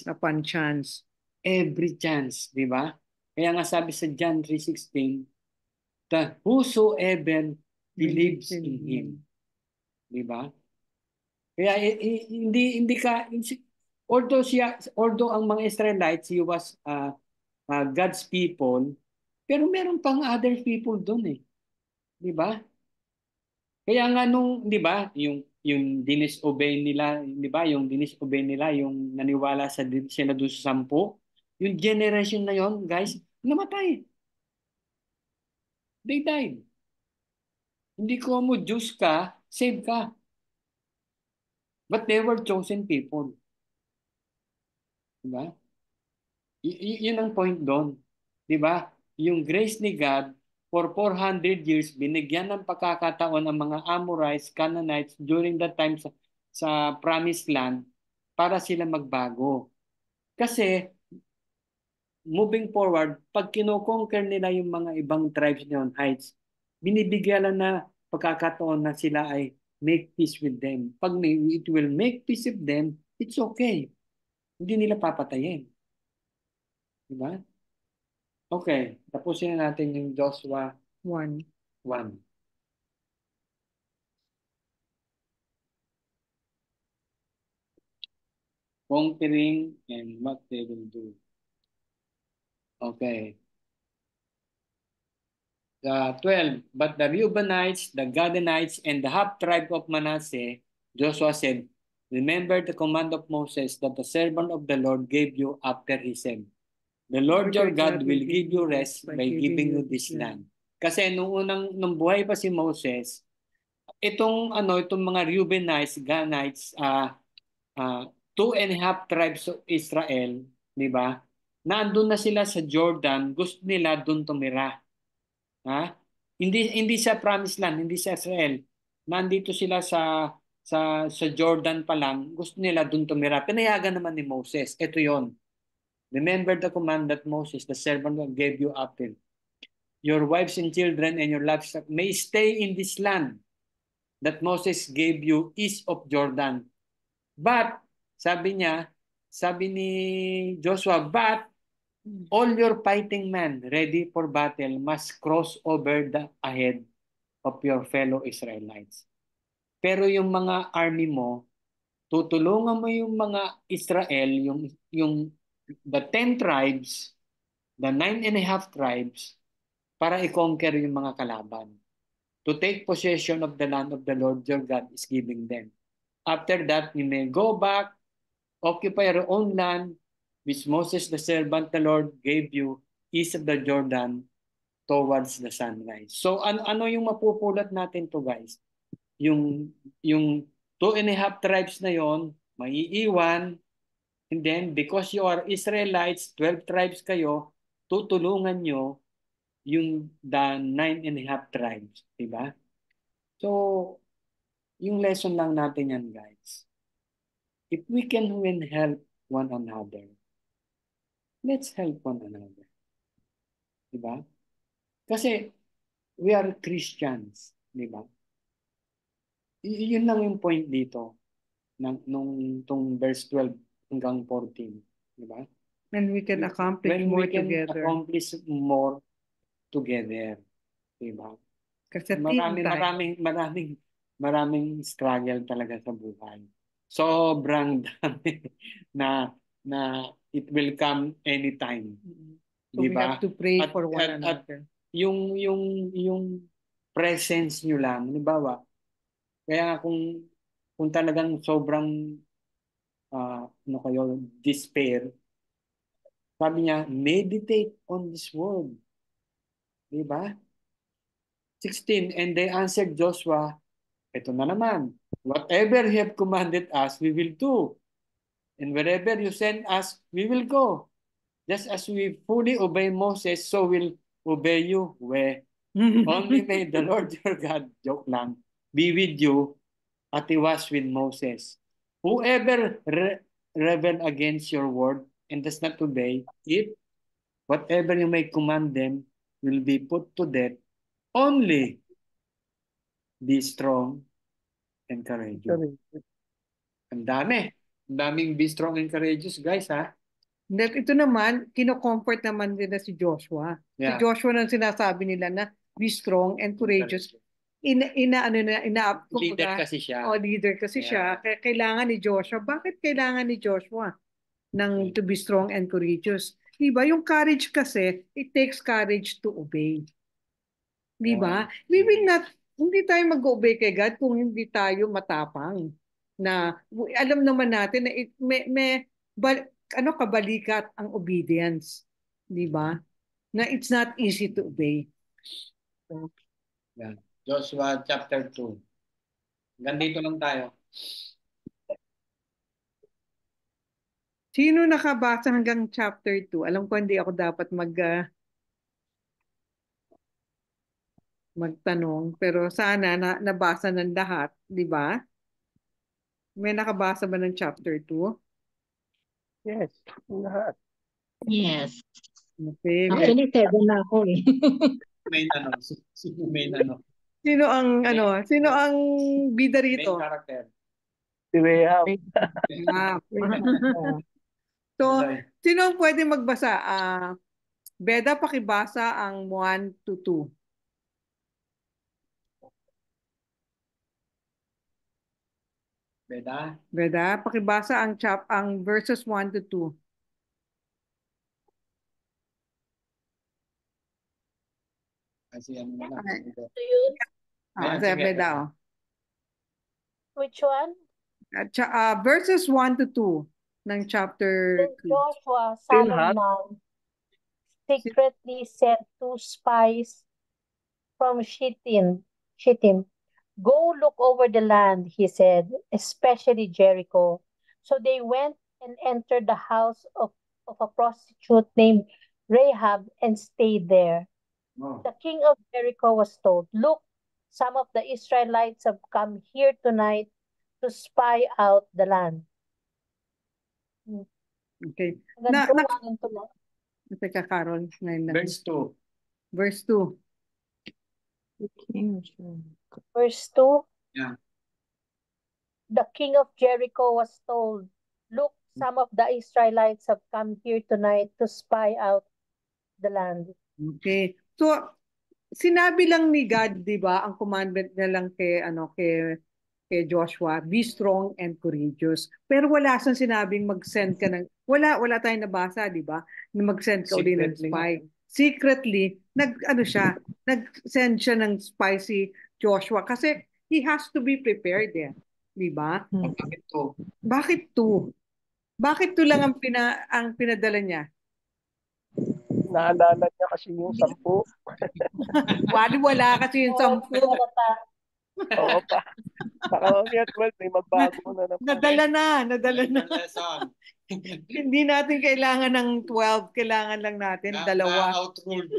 Upon chance. every chance, di ba? Kaya nga sabi sa John 3:16, that whosoever believes in Him. Di ba? Kaya hindi ka, although ang mga Israelites, he was God's people, pero meron pang other people doon eh. Di ba? Kaya nga di ba, yung disobey nila, di ba, yung naniwala sila doon sa 10, yung generation na yon, guys, namatay. They died. Hindi ko mo Diyos ka, save ka. But they were chosen people. Di ba? Yun ang point doon. Di ba? Yung grace ni God, for 400 years, binigyan ng pagkakataon ang mga Amorites, Canaanites during that time sa Promised Land para sila magbago. Kasi, moving forward, pag kinoconquer nila yung mga ibang tribes niyon, heights, binibigyan lang na pagkakataon na sila ay make peace with them. Pag it will make peace with them, it's okay. Hindi nila papatayin. Diba? Okay, tapusin na natin yung Joshua 1. 1. Conquering and what they will do. Okay. 12. But the Reubenites, the Gadianites, and the half-tribe of Manasseh, Joshua said, remember the command of Moses that the servant of the Lord gave you after he said, the Lord your God will give you rest by giving you this land. Kasi nung buhay pa si Moses, itong mga Reubenites, Gadianites, 2.5 tribes of Israel, di ba? Nandun na sila sa Jordan, gusto nila doon tumira. Ha? Hindi sa Promised Land, hindi sa Israel. Nandito sila sa Jordan pa lang, gusto nila doon tumira. Pinayagan naman ni Moses. Ito 'yon. Remember the command that Moses, the servant of God, gave you after. Your wives and children and your livestock may stay in this land that Moses gave you east of Jordan. But, sabi ni Joshua, but all your fighting men ready for battle must cross over ahead of your fellow Israelites. Pero yung mga army mo, tutulungan mo yung mga Israel, yung the 10 tribes, the 9.5 tribes, para i-conquer yung mga kalaban. To take possession of the land of the Lord your God is giving them. After that, you may go back, occupy your own land, which Moses the servant the Lord gave you east of the Jordan towards the sunrise. So ano yung mapupulot natin to, guys? Yung 2.5 tribes na yon maiiwan, and then because you are Israelites, 12 tribes kayo, tutulungan nyo yung the 9.5 tribes, di ba? So, yung lesson lang natin yan, guys. If we can win help one another, let's help one another. Di ba? Kasi we are Christians, di ba? Yun lang yung point dito nung verse 12 hanggang 14, di ba? And we can accomplish When more we can together. accomplish more together, di ba? Kasi team Maraming struggle talaga sa buhay. Sobrang dami na it will come anytime. So we Diba? have to pray At- for one at- another. Yung presence nyo lang, halimbawa, kaya kung talagang sobrang despair, sabi niya, meditate on this word. Diba? 16, and they answered Joshua, ito na naman, whatever you have commanded us, we will do. And wherever you send us, we will go. Just as we fully obey Moses, so will obey you. Where only may the Lord your God, joke lang, be with you at he was with Moses. Whoever rebel against your word and does not obey it, whatever you may command them will be put to death. Only be strong and courageous. Ang daming be strong and courageous, guys, ha? That ito naman, kino-comfort naman nila si Joshua. Si Yeah. Joshua nang sinasabi nila na be strong and courageous. Leader kasi siya. Leader kasi siya. Kaya kailangan ni Joshua. Bakit kailangan ni Joshua ng to be strong and courageous? Diba? Yung courage kasi, it takes courage to obey. Diba? We will not, hindi tayo mag-obey kay God kung hindi tayo matapang. Na alam naman natin na kabalikat ang obedience. Diba? Na it's not easy to obey. Yeah. Joshua chapter 2. Ganito lang tayo. Sino nakabasa hanggang chapter 2? Alam ko hindi ako dapat magtanong, pero sana nabasa ng lahat, di ba? May nakabasa ba ng chapter 2? Yes, lahat. Yes. Okay. Actually, 7 na ako eh. May ano. Sino ang bida Main rito? character. Si Rehab. Ah. So, sino ang pwede magbasa? Beda, pakibasa ang 1 to 2. Beda, pakibasa ang verses 1 to 2. Kasi ano na lang. Ito yun. Ayan, Sige, sige. Beda. Which one? Verses 1 to 2 ng chapter Then 2. Joshua, Still son of hot? Nun, secretly sent 2 spies from Shittim. Go look over the land, he said, especially Jericho. So they went and entered the house of a prostitute named Rahab and stayed there. Oh. The king of Jericho was told, look, some of the Israelites have come here tonight to spy out the land. Okay. Teka, Carol. Verse 2. Verse 2. Verse 2. Yeah. The king of Jericho was told, look, some of the Israelites have come here tonight to spy out the land. Okay. So, sinabi lang ni God, di ba, ang commandment niya lang kay kay Joshua, be strong and courageous. Pero wala siyang sinabing mag-send ka ng, wala tayong nabasa, di ba? Na mag-send ka uli ng Secretly. spy. Secretly, nag-send siya ng spy si Joshua kasi he has to be prepared eh. Di ba? Bakit to? Bakit two? Bakit two lang ang pinadala niya? Naalala niya kasi yung 10. Wala kasi yung 10. Oo pa. Baka mamaya 12, may magbago na naman. Nadala na. Lesson. Hindi natin kailangan ng 12, kailangan lang natin dalawa. Na-outruled.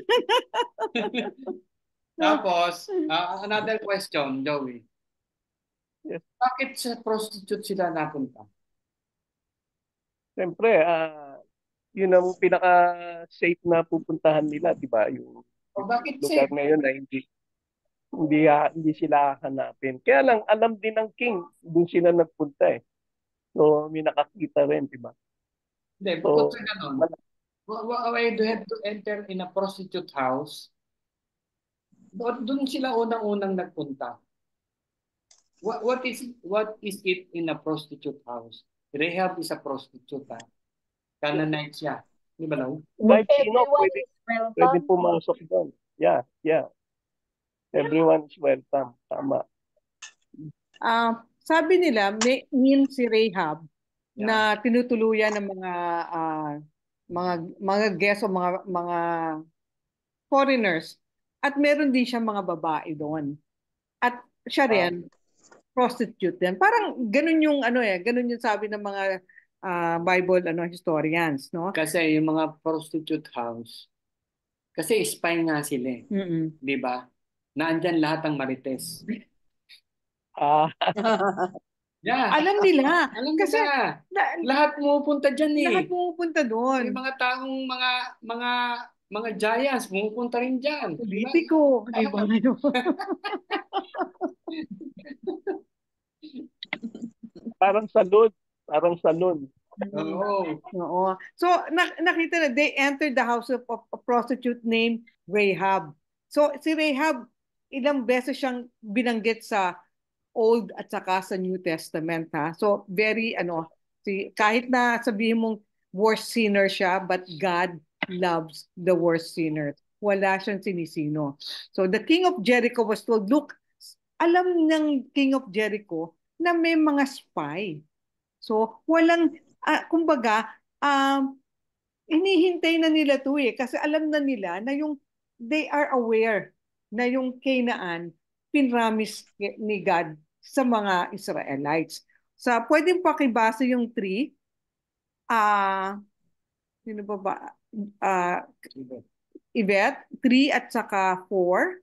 Tapos, another question, Joey. Yes. Bakit sa prostitute sila napunta? Siyempre, yun ang pinaka-safe na pupuntahan nila, di ba? Yung O bakit lugar safe? na yun na hindi sila hanapin. Kaya lang, alam din ng king, doon sila nagpunta eh. So, may nakakita rin, di ba? Hindi, So, bukod sa ganun, why do you have to enter in a prostitute house? Doon sila unang-unang nagpunta. What is it in a prostitute house? Rahab is a prostitute. Canaanite siya. Di ba lang? kahit sino Everyone pwede is welcome. pumasok doon. Yeah. Everyone is welcome. Tama. Sabi nila, may si Rahab na tinutuluyan ng mga guests o mga foreigners, at meron din siya mga babae doon. At siya rin prostitute din. Parang ganun yung ganun yung sabi ng mga Bible historians, no? Kasi yung mga prostitute house, kasi spy nga sila, Mm-mm. di ba? Naandyan lahat ng marites. Yeah. Alam nila. Alam Kasi nila. Lahat pumupunta dyan eh. lahat pumupunta doon. Yung mga taong mga giants pumupunta rin dyan. Politiko, di ba? Parang salon. Oo. So nakita na they entered the house of a prostitute named Rahab. So si Rahab, ilang beses siyang binanggit sa Old at saka sa New Testament ha. So very kahit na sabihin mong worst sinner siya, but God loves the worst sinner. Wala siyang sinisino. So the king of Jericho was told, look, alam ng king of Jericho na may mga spy. So walang kumbaga inihintay na nila to kasi alam na nila na they are aware na yung Canaan pinramis ni God sa mga Israelites. Pwedeng pakibasa yung 3. Sino ba? Yvette, 3 at saka 4.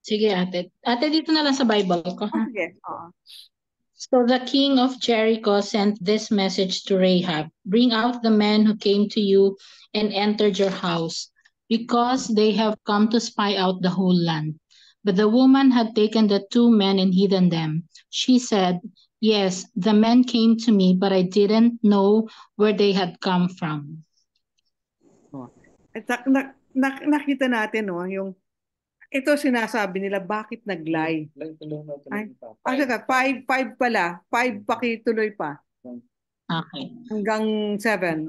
Sige, ate. Ate, dito na lang sa Bible ko. Ha? Sige. So the king of Jericho sent this message to Rahab, bring out the men who came to you and entered your house, because they have come to spy out the whole land. But the woman had taken the 2 men and hidden them. She said, yes, the men came to me, but I didn't know where they had come from. Nakita natin ito sinasabi nila bakit nag-lie. Five pala. 5 pakituloy pa. Okay. Hanggang 7.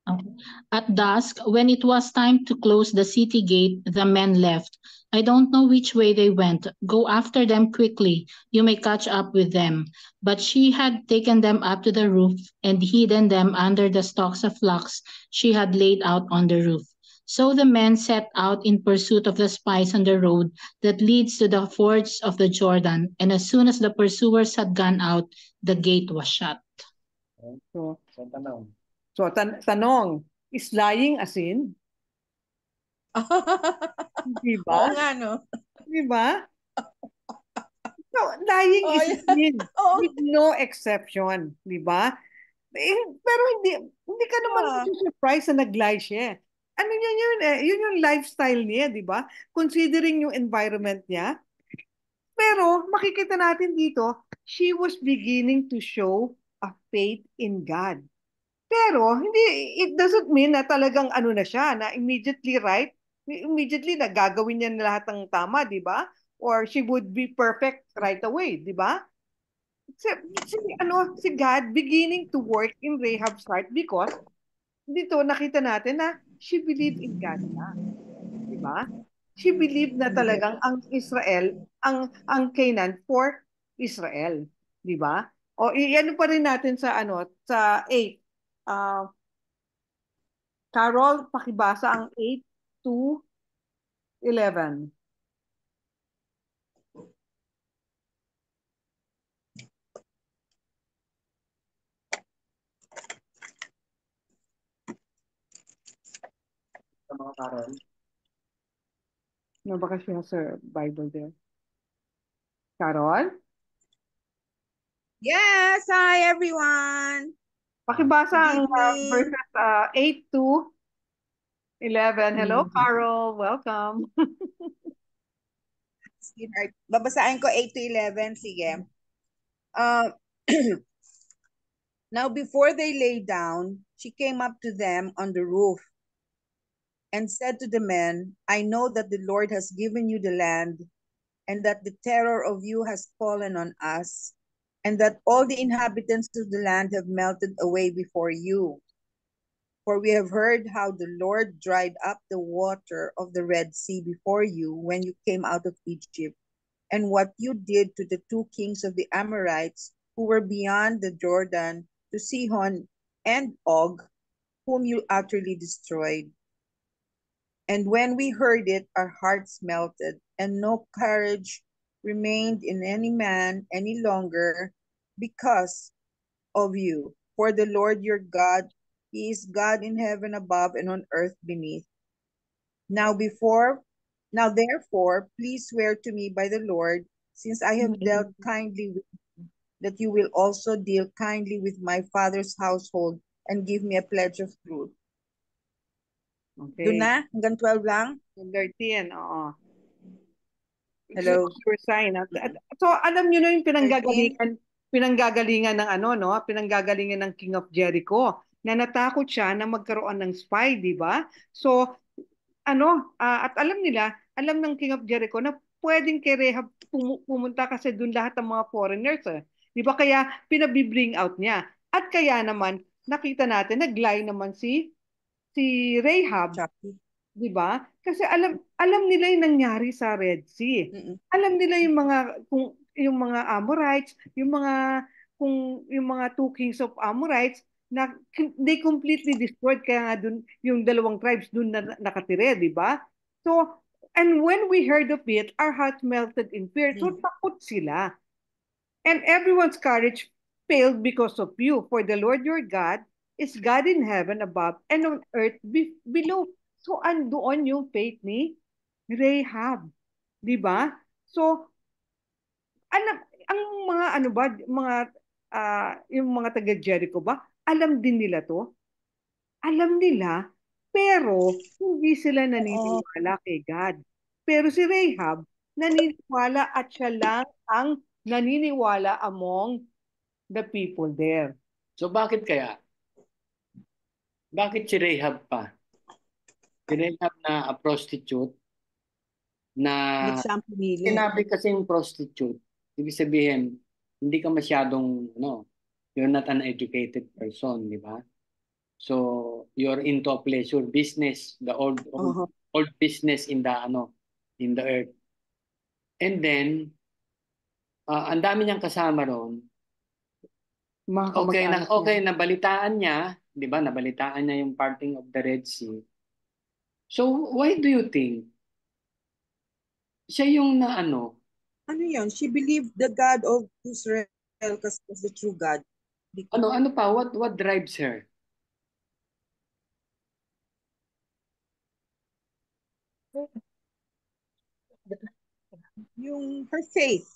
Okay. At dusk, when it was time to close the city gate, the men left. I don't know which way they went. Go after them quickly. You may catch up with them. But she had taken them up to the roof and hidden them under the stalks of flax she had laid out on the roof. So the men set out in pursuit of the spies on the road that leads to the fords of the Jordan. And as soon as the pursuers had gone out, the gate was shut. So, tanong, is lying a sin? Diba? Oo nga, no? Diba? So, lying is a sin with no exception. Diba? Pero hindi ka naman surprise na nag-lie siya. Yun yung lifestyle niya, diba? Considering yung environment niya. Pero, makikita natin dito, she was beginning to show a faith in God. Pero it doesn't mean na talagang na siya, na immediately right, immediately na gagawin niya na lahat ng tama, di ba? or she would be perfect right away, di ba? Si God beginning to work in Rahab's heart because dito nakita natin na she believed in God na, di ba? She believed na talagang ang Israel, ang Canaan for Israel, di ba? O iyan pa rin natin sa sa 8. Carol, pakibasa ang 8 to 11. Sa mga Carol. No, baka she has her Bible there. Carol, Yes, hi everyone. pakibasa Good ang evening. verses 8 to 11. Hello, Mhm. Carol. Welcome. Sweetheart. Babasahin ko 8 to 11. Sige. Uh, Now before they lay down, she came up to them on the roof and said to the men, I know that the Lord has given you the land, and that the terror of you has fallen on us, and that all the inhabitants of the land have melted away before you. For we have heard how the Lord dried up the water of the Red Sea before you when you came out of Egypt, and what you did to the two kings of the Amorites who were beyond the Jordan, to Sihon and Og, whom you utterly destroyed. And when we heard it, our hearts melted, and no courage remained in any man any longer because of you. For the Lord your God, He is God in heaven above and on earth beneath. Now therefore, please swear to me by the Lord, since I have dealt kindly with you, that you will also deal kindly with my father's household and give me a pledge of truth. Doon Okay. na? Hanggang 12 lang? 13, oo. Hello? Your sign. So, alam niyo na yung pinanggagalingan ng pinanggagalingan ng King of Jericho na natakot siya na magkaroon ng spy, di ba? So, at alam ng King of Jericho na pwedeng kay Rahab pumunta kasi doon lahat ng mga foreigners. Di ba? Kaya pinabibring out niya. At kaya naman, nakita natin, nag-lie naman si Rahab. Chucky. Di ba? Kasi alam nila yung nangyari sa Red Sea. Alam nila yung mga Amorites, yung mga two kings of Amorites na they completely destroyed, kaya nga dun yung dalawang tribes dun na nakatira, di ba? So, and when we heard of it, our hearts melted in fear. So takot sila. And everyone's courage failed because of you. For the Lord your God is God in heaven above and on earth below. So, andoon yung faith ni Rahab. Di ba? So, ang mga yung mga taga Jericho ba, alam din nila to? Alam nila, pero hindi sila naniniwala kay God. Pero si Rahab, naniniwala at siya lang ang naniniwala among the people there. So bakit kaya? Bakit si Rahab pa? Si Rahab na a prostitute na Ba't siya ang pinili? sinabi kasing prostitute, ibig sabihin, hindi ka masyadong, you're not an educated person, di ba? So, you're into a pleasure business, the old business in the earth. And then, ang dami niyang kasama ron. Okay, nabalitaan niya, di ba? Nabalitaan niya yung parting of the Red Sea. So, why do you think siya yung Ano yun? She believed the God of Israel because was the true God. ano pa? What drives her? Yung her faith.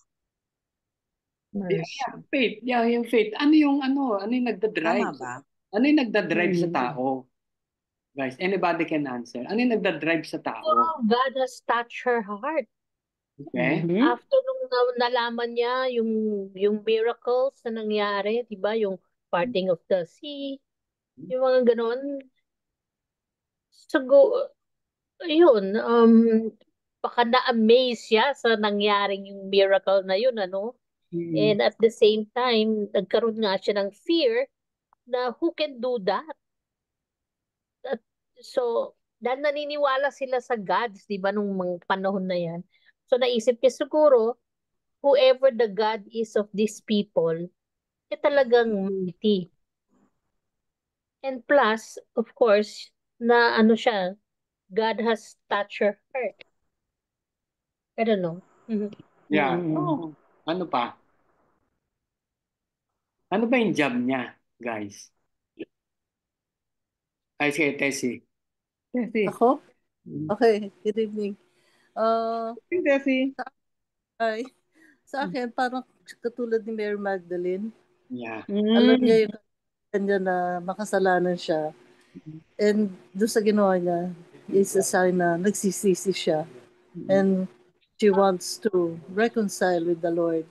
Faith. Yeah, yung faith. Ano yung nagda-drive? Tama ba? Ano yung nagda-drive sa tao? Guys, anybody can answer. Ano yung nagda-drive sa tao? So, God has touched her heart. Okay? After nung nalaman niya yung miracles na nangyari, 'di ba? Yung parting of the sea, yung mga ganon. So, yun, baka na-amaze siya sa nangyaring yung miracle na yun, ano? And at the same time, nagkaroon nga siya ng fear na who can do that? At, so, dahil naniniwala sila sa gods, di ba, nung mga panahon na yan. So, naisip niya siguro, whoever the God is of these people, talagang mighty. And plus, of course, na ano siya, God has touched her heart. I don't know. Yeah. Oh, ano pa? Ano ba yung job niya, guys? Ay, si Tessie. Tessie. Ako? Okay, good evening. Tessie. Ay, sa akin, parang katulad ni Mary Magdalene. Yeah. Alam niya yung kanya na makasalanan siya. And doon sa ginawa niya, is a sign na nagsisisi siya. And she wants to reconcile with the Lord.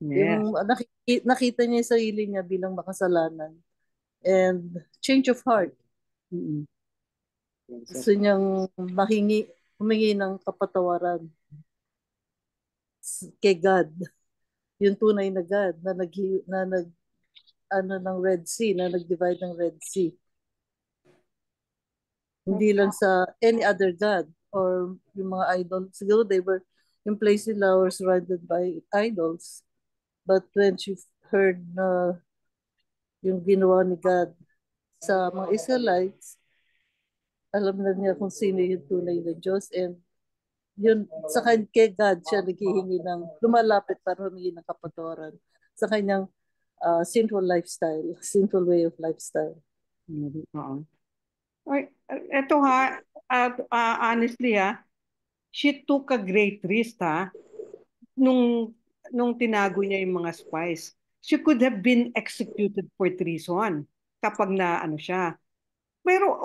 Yeah. Yung nakita niya yung sarili niya bilang makasalanan. And change of heart. Gusto niyang humingi ng kapatawaran kay God. Yung tunay na God na ng Red Sea, na nag-divide ng Red Sea. Hindi lang sa any other God or yung mga idols. Siguro yung place nila were surrounded by idols. But when she heard na yung ginawa ni God sa mga Israelites, alam na niya kung sino yung tunay na Diyos, and yun, kay God siya naghihingi lumalapit para humingi ng kapatawaran sa kanyang sinful lifestyle, sinful way of lifestyle. Ito ha, honestly she took a great risk nung tinago niya yung mga spies. She could have been executed for treason kapag na ano siya. Pero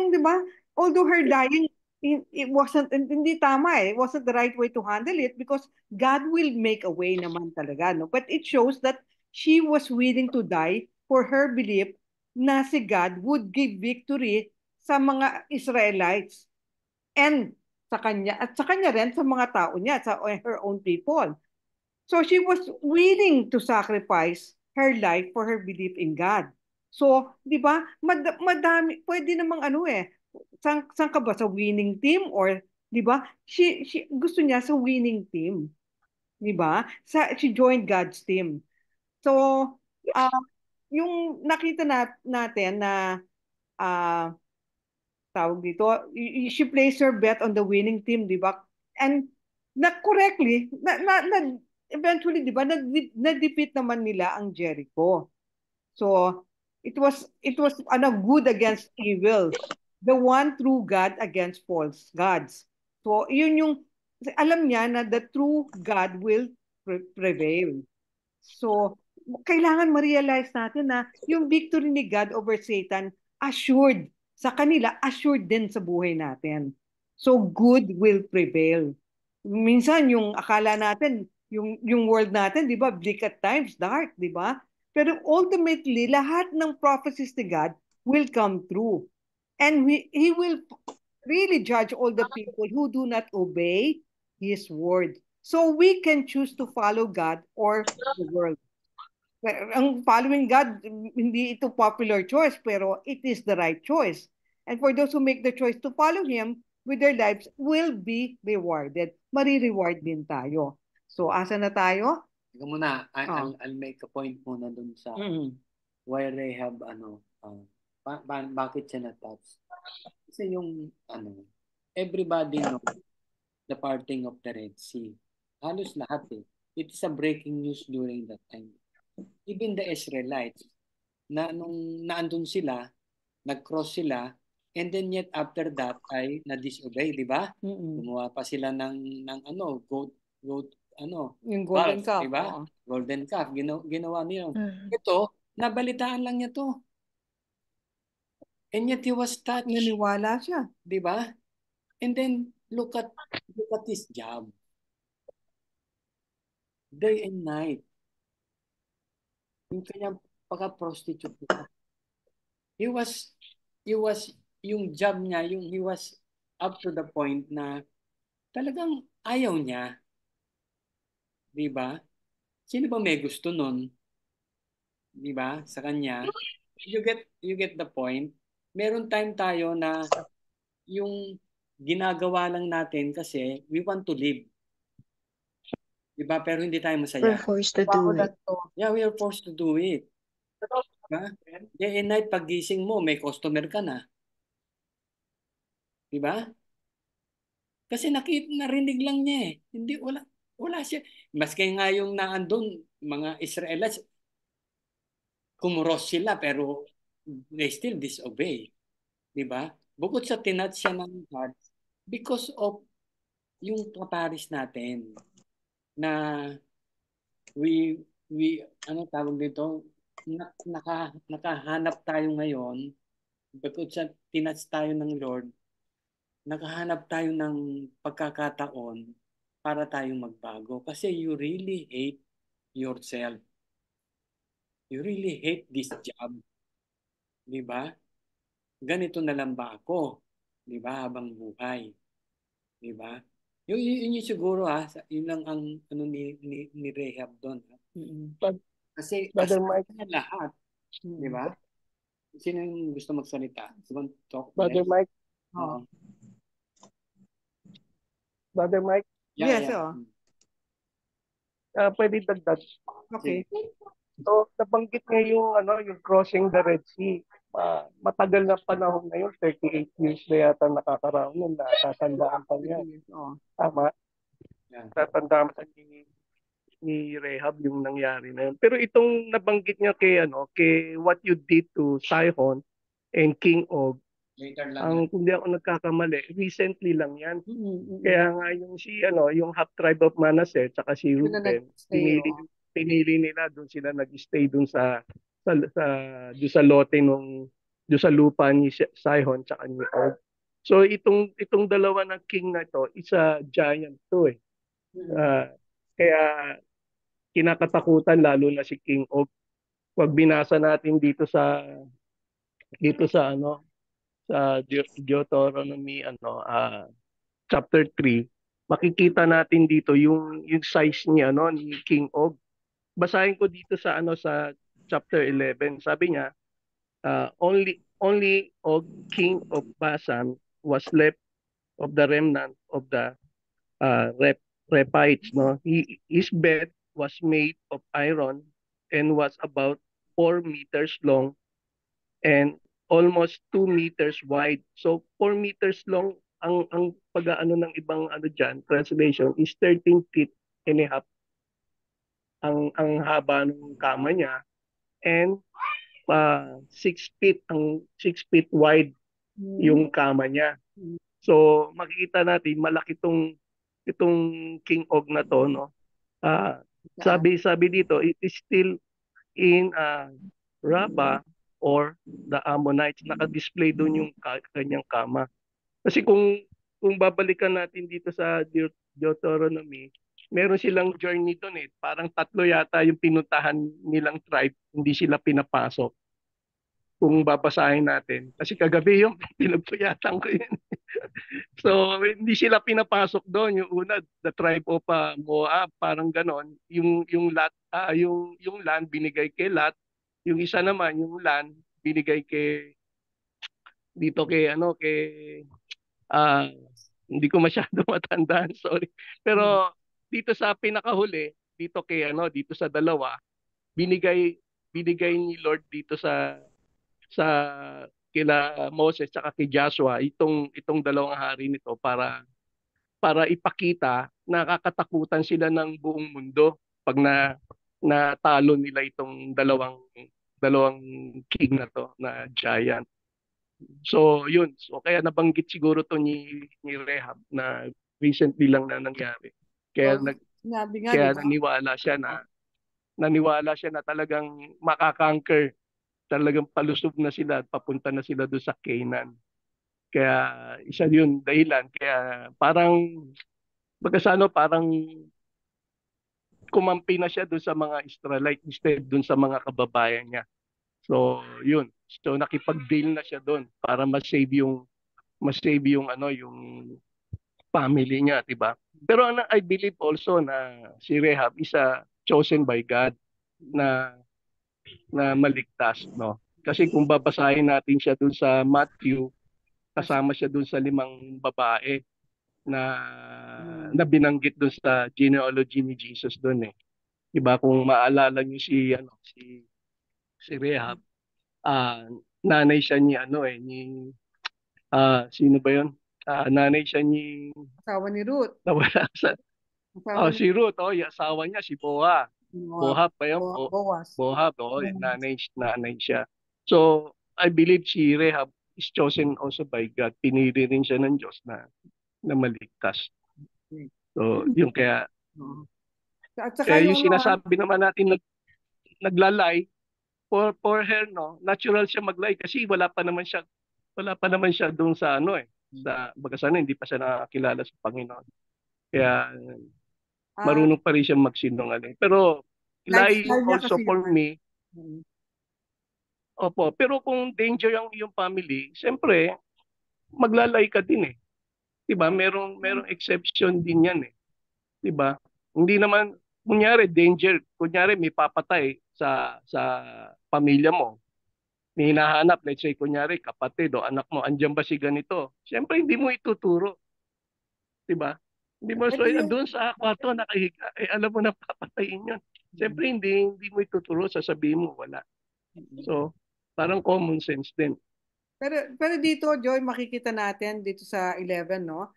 di ba, although her dying, it wasn't, hindi tama it wasn't the right way to handle it because God will make a way naman talaga, no? But it shows that she was willing to die for her belief na si God would give victory sa mga Israelites and sa kanya rin sa mga tao niya, sa her own people. So she was willing to sacrifice her life for her belief in God. So, di ba, madami, pwede namang saan ka ba, sa winning team or, di ba, she gusto niya sa winning team. Di ba? She joined God's team. So, yung nakita natin na tawag dito, she placed her bet on the winning team, di ba? And correctly, eventually, di ba, na-defeat naman nila ang Jericho. So, it was good against evil. The one true God against false gods. So, yun yung, alam niya na the true God will prevail. So, kailangan ma-realize natin na yung victory ni God over Satan, assured sa kanila, assured din sa buhay natin. So, good will prevail. Minsan, yung akala natin, yung world natin, di ba, bleak at times, dark, di ba? Pero ultimately, lahat ng prophecies ni God will come true. And He will really judge all the people who do not obey His word. So we can choose to follow God or the world. Ang following God, hindi ito popular choice, pero it is the right choice. And for those who make the choice to follow Him with their lives will be rewarded. Mari-reward din tayo. So, asa na tayo? Ikaw muna, I'll make a point muna dun sa why they have bakit siya na-touch. Kasi yung everybody knows the parting of the Red Sea. Halos lahat It is a breaking news during that time. Even the Israelites, nung naandun sila, nag-cross sila, and then yet after that ay na-disobey, di ba? Gumawa pa sila ng goat, yung golden calf, di ba? Golden calf, ginawa niya. Ito, nabalitaan lang niya to. And yet he was touched. Naniwala siya. Di ba? And then, look at his job. Day and night. Yung kanyang pagka-prostitute. He was, yung job niya, he was up to the point na talagang ayaw niya. Di ba? Sino ba may gusto nun? Di ba? Sa kanya. You get the point? Meron time tayo na yung ginagawa lang natin kasi we want to live. Di ba? Pero hindi tayo masaya. We're forced to Bago do na it. to. Yeah, we are forced to do it. Diba? Day and night, paggising mo, may customer ka na. Di ba? Kasi narinig lang niya eh. Hindi, wala siya. Maski nga yung naandun, mga Israelites, kumuros sila pero they still disobey. Di ba? Bukod sa tinat siya ng heart, because of yung kaparis natin na ano tawag dito, nakahanap tayo ngayon, bukod sa tinats tayo ng Lord, nakahanap tayo ng pagkakataon para tayong magbago. Kasi you really hate yourself. You really hate this job. Di ba? Ganito na lang ba ako? Di ba? Habang buhay. Di ba? Yun siguro yun lang ang ano ni Rehab doon. Kasi Brother Mike, niya lahat. Di ba? Sino yung gusto magsalita? Sige, talk. Brother Mike, Oo. Brother Mike, Yes, Yeah. oh. pwede dagdag. Okay. So, nabanggit niya yung crossing the Red Sea. Matagal na panahon na yun, 38 years na yata nakakaraon yun, natatandaan pa niya. Oh. Tama? Yeah. Tatandaan pa ni Rehab yung nangyari na yun. Pero itong nabanggit niya kay what you did to Sihon and King Og, Later lang. ang kung di ako nagkakamali, recently lang yan. Kaya nga yung half tribe of Manasseh tsaka si Reuben, pinili nila doon sila nag-stay doon sa lote doon sa lupa ni Sihon tsaka ni Og. So itong dalawa ng king na ito, isa giant to eh. Kaya kinakatakutan lalo na si King Og. Pag binasa natin dito sa Deuteronomy chapter 3, makikita natin dito yung size niya ni King Og. Basahin ko dito sa chapter 11. Sabi niya, only Og, king of Bashan, was left of the remnant of the Rephites. His bed was made of iron and was about 4 meters long and almost 2 meters wide. So 4 meters long ang pag-aano ng ibang diyan, translation is 13 feet and a half ang haba ng kama niya, and 6 feet wide yung kama niya. So makikita natin malaki itong King Og na to, no. Sabi dito, it is still in Rabbah or the Ammonites. Naka-display doon yung kanyang kama. Kasi kung babalikan natin dito sa Deuteronomy, meron silang journey doon eh. Parang 3 yata yung pinuntahan nilang tribe, hindi sila pinapasok. Kung babasahin natin. Kasi kagabi yung pinagpuyatan ko yun. So, hindi sila pinapasok doon. Yung una, the tribe of Moab, parang ganon. Yung land binigay kay Lot. Yung isa naman, yung land binigay kay hindi ko masyado matandaan, sorry. Pero dito sa pinakahuli, dito sa dalawa, binigay ni Lord dito sa kila Moses at kay Joshua itong dalawang hari nito para ipakita na kakatakutan sila ng buong mundo pag natalo nila itong dalawang king na to na giant. So yun, so kaya nabanggit siguro to ni Rehab na recently lang na nangyari. Kaya diba? naniwala siya na talagang makakanker, talagang palusog na sila at papunta na sila doon sa Canaan. Kaya isa yun dahilan. Kaya parang parang kumampi na siya doon sa mga Israelite instead doon sa mga kababayan niya. So yun. So nakipag-deal na siya doon para ma-save ma-save yung yung family niya, 'di ba? Pero I believe also na si Rehab is chosen by God na maligtas, no? Kasi kung babasahin natin siya dun sa Matthew, kasama siya dun sa 5 babae na binanggit dun sa genealogy ni Jesus dun eh. 'Di ba? Kung maalala niyo si Rehab, ah nanay siya ni sino ba 'yon? Nanay siya ni Asawa ni Ruth. nawala sa Asawa ni si Ruth, yung asawa niya si Bohab pa yun, Boaz. Bohab, nanay siya. So, I believe si Rehab is chosen also by God. Pinili rin siya ng Diyos na maligtas. So, yung kaya At saka yung yung sinasabi naman natin naglalay for her, no, natural siya maglay kasi wala pa naman siya doon sa sa baga sana hindi pa siya nakakilala sa Panginoon. Kaya marunong pa rin siya magsinungaling. Pero lying lifestyle niya also kasi for yun. me, opo, pero kung danger yung iyong family, siyempre maglalay ka din eh. 'Di ba? Merong exception din 'yan eh. 'Di ba? Hindi naman kunyari danger, kunyari may papatay sa pamilya mo. May hinahanap, let's say kunyari kapatid o anak mo, andiyan ba si ganito? Siyempre hindi mo ituturo. 'Di ba? Hindi mo Ito yung doon sa kwarto nakahiga, alam mo na papatayin 'yon. Siyempre hindi mo ituturo, sasabihin mo wala. So, parang common sense din. pero dito, Joy, makikita natin dito sa 11, no?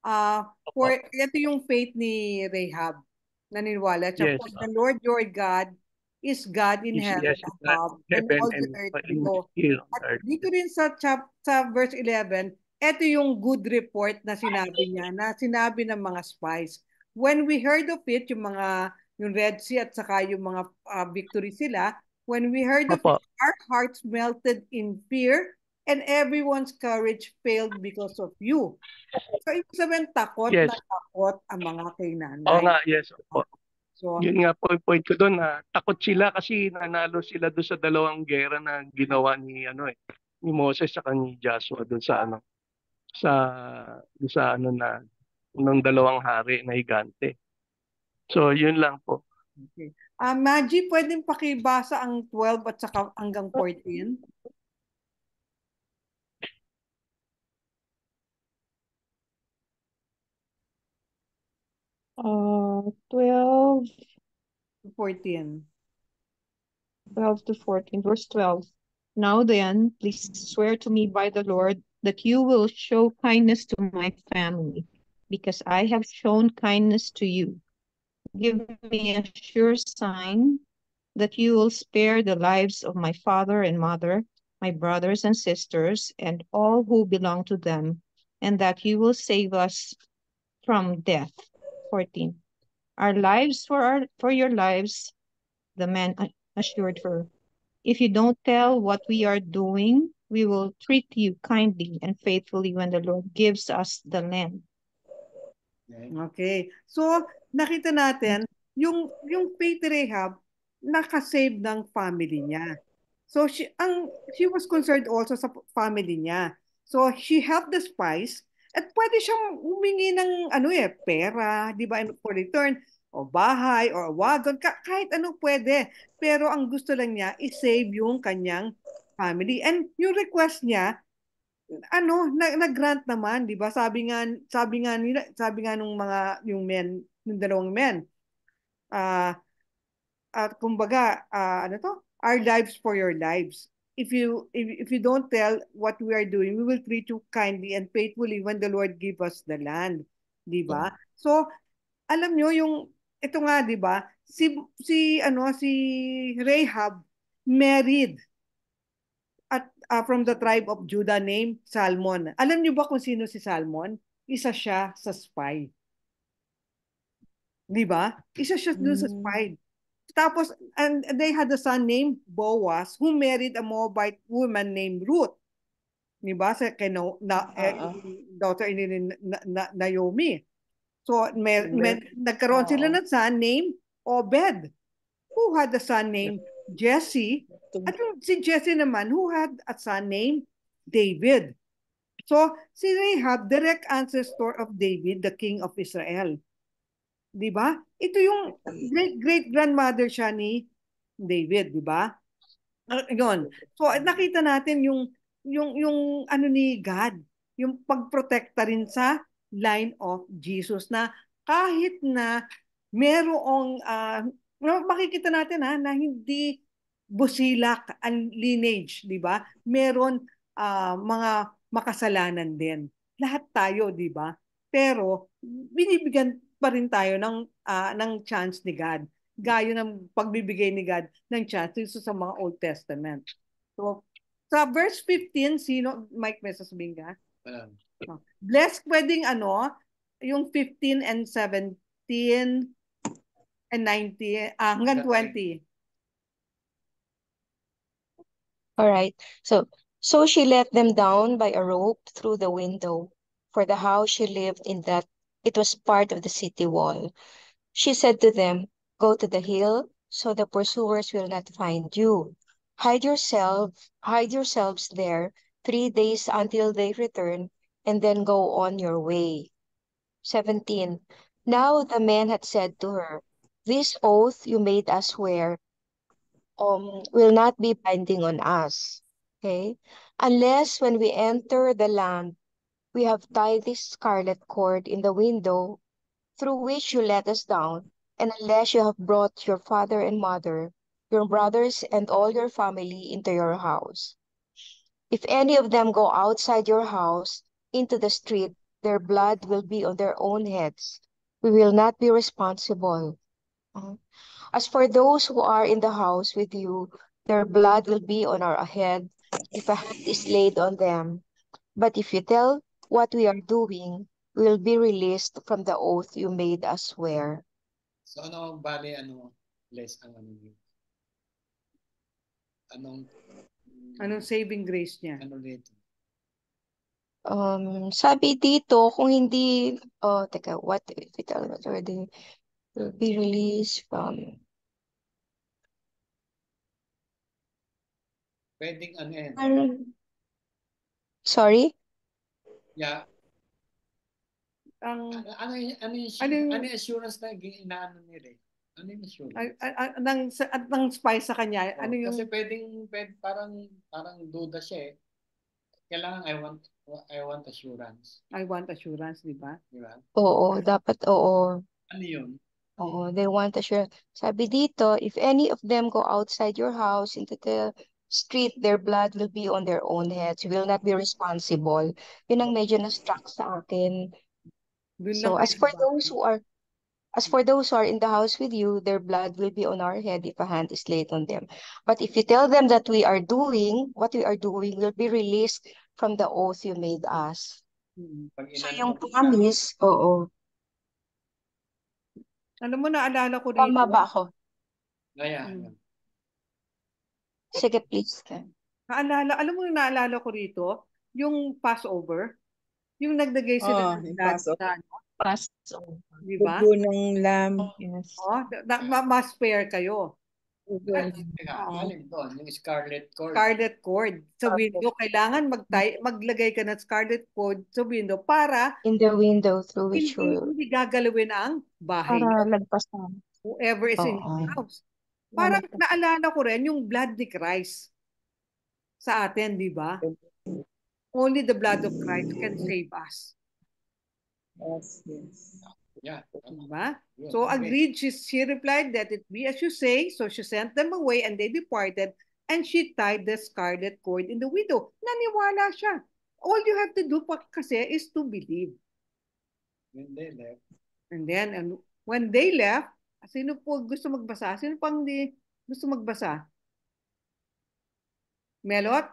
Ito yung faith ni Rahab. Naniniwala siya, Yes. for the Lord your God is God in heaven above and all the earth below. At dito rin sa verse 11, ito yung good report na sinabi niya, na sinabi ng mga spies. When we heard of it, yung Red Sea at saka yung mga victory sila, when we heard of it, our hearts melted in fear and everyone's courage failed because of you. So, ibig sabihin, takot na takot ang mga kay nanay. Oo nga, yes. So, yun nga po yung point ko doon, na takot sila kasi nanalo sila doon sa 2 gera na ginawa ni Moses sa ni Joshua doon sa nung 2 hari na higante. So, yun lang po. okay. Maggie, pwedeng pakibasa ang 12 at saka hanggang 14? 12 14. 12 to 14, verse 12. Now then, please swear to me by the Lord that you will show kindness to my family, because I have shown kindness to you. Give me a sure sign that you will spare the lives of my father and mother, my brothers and sisters, and all who belong to them, and that you will save us from death. 14. Our lives for your lives, the man assured her. If you don't tell what we are doing, we will treat you kindly and faithfully when the Lord gives us the land. Okay. So, nakita natin, yung faith Rahab, nakasave ng family niya. So, she was concerned also sa family niya. So, she helped the spies at pwede siyang humingi ng pera, di ba, for return, o bahay, or wagon, kahit ano pwede. Pero ang gusto lang niya, i-save yung kanyang family. And yung request niya, nag-grant naman, 'di ba? Sabi nga nung yung 2 men. Kumbaga, our lives for your lives. If you don't tell what we are doing, we will treat you kindly and faithfully when the Lord give us the land, 'di ba? So, alam nyo ito nga, 'di ba? Si Rahab married from the tribe of Judah named Salmon. Alam niyo ba kung sino si Salmon? Isa siya sa spy. Di ba? Isa siya dun sa spy. Tapos, and they had a son named Boaz who married a Moabite woman named Ruth. Di ba? Daughter ni Naomi. So, nagkaroon sila ng son named Obed, who had a son named Jesse. At si Jesse naman, who had a son named David. So, si Rahab, direct ancestor of David, the king of Israel. Di ba? Ito yung great-grandmother siya ni David, di ba? Yun. So, nakita natin yung ano ni God, yung pagprotekta rin sa line of Jesus na kahit na merong, makikita natin na hindi busilak ang lineage, di ba? Meron mga makasalanan din. Lahat tayo, di ba? Pero binibigyan pa rin tayo ng chance ni God. Gaya ng pagbibigay ni God ng chance dito sa mga Old Testament. So, sa verse 15, sino, Mike, may sasabihin ka? Blessed, pwedeng yung 15 and 17 and 19, hanggang 20. All right. So she let them down by a rope through the window, for the house she lived in that it was part of the city wall. She said to them, "Go to the hill, so the pursuers will not find you. Hide yourselves there 3 days until they return, and then go on your way." 17. Now the men had said to her, "This oath you made us swear will not be binding on us. Okay? Unless when we enter the land, we have tied this scarlet cord in the window through which you let us down, and unless you have brought your father and mother, your brothers, and all your family into your house. If any of them go outside your house into the street, their blood will be on their own heads. We will not be responsible. As for those who are in the house with you, their blood will be on our head if a hand is laid on them. But if you tell what we are doing, we will be released from the oath you made us swear." So less ang yun? Anong saving grace niya? Ano dito? Sabi dito, kung hindi, teka, what if we tell what we're doing, will be released from. Pwedeng yan. Sorry? Yeah. Ang ano yung assurance na inaano nila eh? Ano yung assurance? ng spy sa kanya, ano yung... Kasi pwedeng parang duda siya eh. Kailangan I want assurance. I want assurance, di ba? Di ba? Oo, dapat oo. Ano yun? Oo, they want assurance. Sabi dito, if any of them go outside your house into the street, their blood will be on their own heads. You will not be responsible. Yun ang medyo na-struck sa akin. So as for those who are in the house with you, their blood will be on our head if a hand is laid on them. But if you tell them that what we are doing will be released from the oath you made us. So yung promise, oo. Alam mo, naalala ko rito. Tama ba ako? Ayan. Sige, please. Alam mo yung naalala ko rito? Yung Passover. Yung naglagay sila ng blood. Passover. Di ba? Dugo ng lamb. Yes. Mas fair kayo. Alin doon, yung scarlet cord. Scarlet cord. Sa window, kailangan maglagay ka ng scarlet cord sa window para in the window through which hindi gagalawin ang bahay. Para lagpasan. Whoever is in the house. Parang naalala ko rin yung blood ni Christ sa atin, di ba? Only the blood of Christ can save us. Yes. Yeah. Diba? So agreed, she replied that it be as you say. So she sent them away and they departed, and she tied the scarlet cord in the window. Naniwala siya. All you have to do kasi is to believe. When they left. And then when they left, sino po gusto magbasa? Sino pang di gusto magbasa? Melot?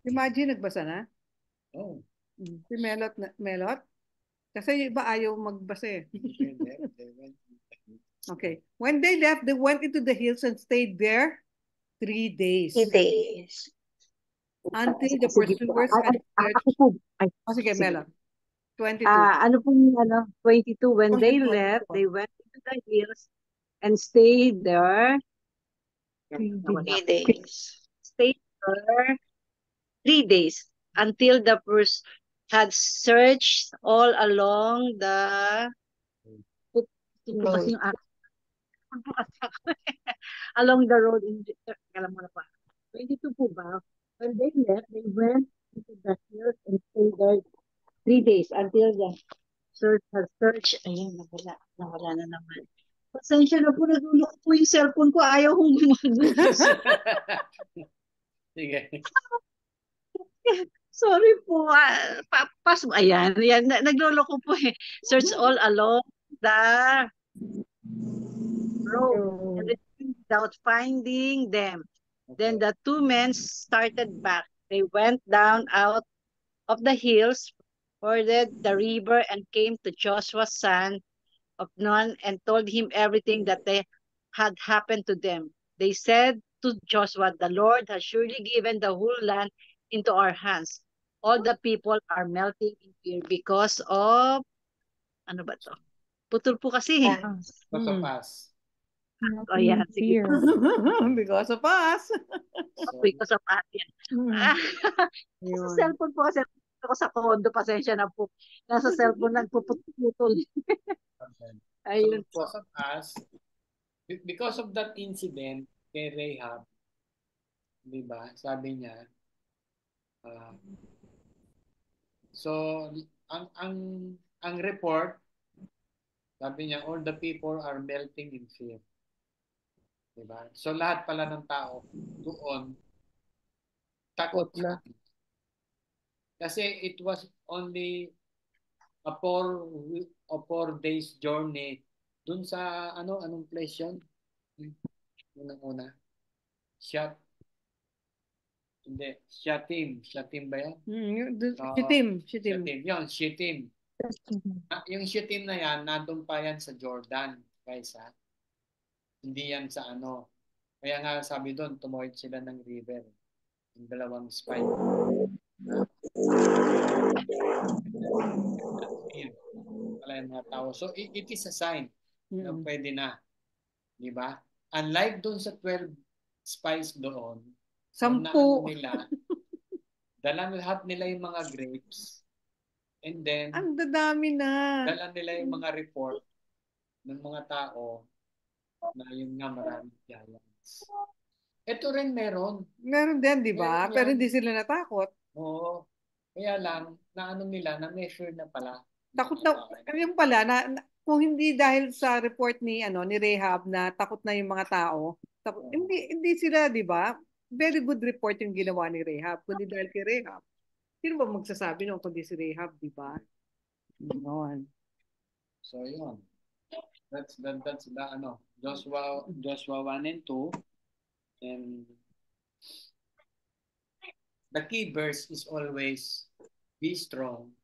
Imagine, nagbasa na? Oh. Si Melot? Kasi yung iba ayaw magbasa eh. Okay. When they left, they went into the hills and stayed there 3 days. 3 days. Until the pursuers had searched. Sige, Melot. 22. Ano pong 22, when Oh, they 24. left, they went into the hills and stayed there. Three days. Stayed there 3 days until the first had searched all along the Road. along the road alam mo na pa. 22 po ba? When they left, they went into the hills and stayed there 3 days until the search has searched. Ayun, nawala na naman. Pasensya na po, nagulok po yung cellphone ko. Ayaw kong gumagulok. Sige. Sorry po. Ayan, nagloloko po eh. Search all along the road and returned without finding them. Then the two men started back. They went down out of the hills, forded the river, and came to Joshua, son of Nun, and told him everything that they had happened to them. They said to Joshua, "The Lord has surely given the whole land into our hands. All the people are melting in fear because of..." Ano ba to? Putol po kasi. Pasapas. Oh, yeah. Sige po. Because of us. Because of atin. Sa cellphone po kasi ako sa condo, pasensya na po. Nasa cellphone nagpuputol. Ayun po. Because of us, because of that incident kay Rahab, di ba? Sabi niya, so ang report, sabi niya, all the people are melting in fear. Di ba? So lahat pala ng tao doon takot na. Kasi it was only a 4 days journey dun sa anong place yun? Unang-una. Shittim ba yan? Shittim. Yun, Shittim. Yung Shittim na yan, nandun pa yan sa Jordan, guys ha. Hindi yan sa Kaya nga sabi doon, tumawid sila ng river. Yung dalawang spy. Wala yung mga tao. So it is a sign na pwede na. Di ba? Unlike doon sa 12 spies doon, 10. Nila, dala lahat nila yung mga grapes. And then, ang dadami na. Dala nila yung mga report ng mga tao na yun nga maraming giants. Ito rin meron. Meron din, di ba? Pero hindi sila natakot. Oo. Kaya lang, nila, na-measure na pala. Takot na, yung pala, kung hindi dahil sa report ni Rahab na takot na yung mga tao, hindi sila, di ba? Very good report yung ginawa ni Rahab. Kundi dahil kay Rahab. Sino ba magsasabi nung kundi si Rahab, di ba? Yun. So, yun. That's the Joshua 1 and 2. And the key verse is always be strong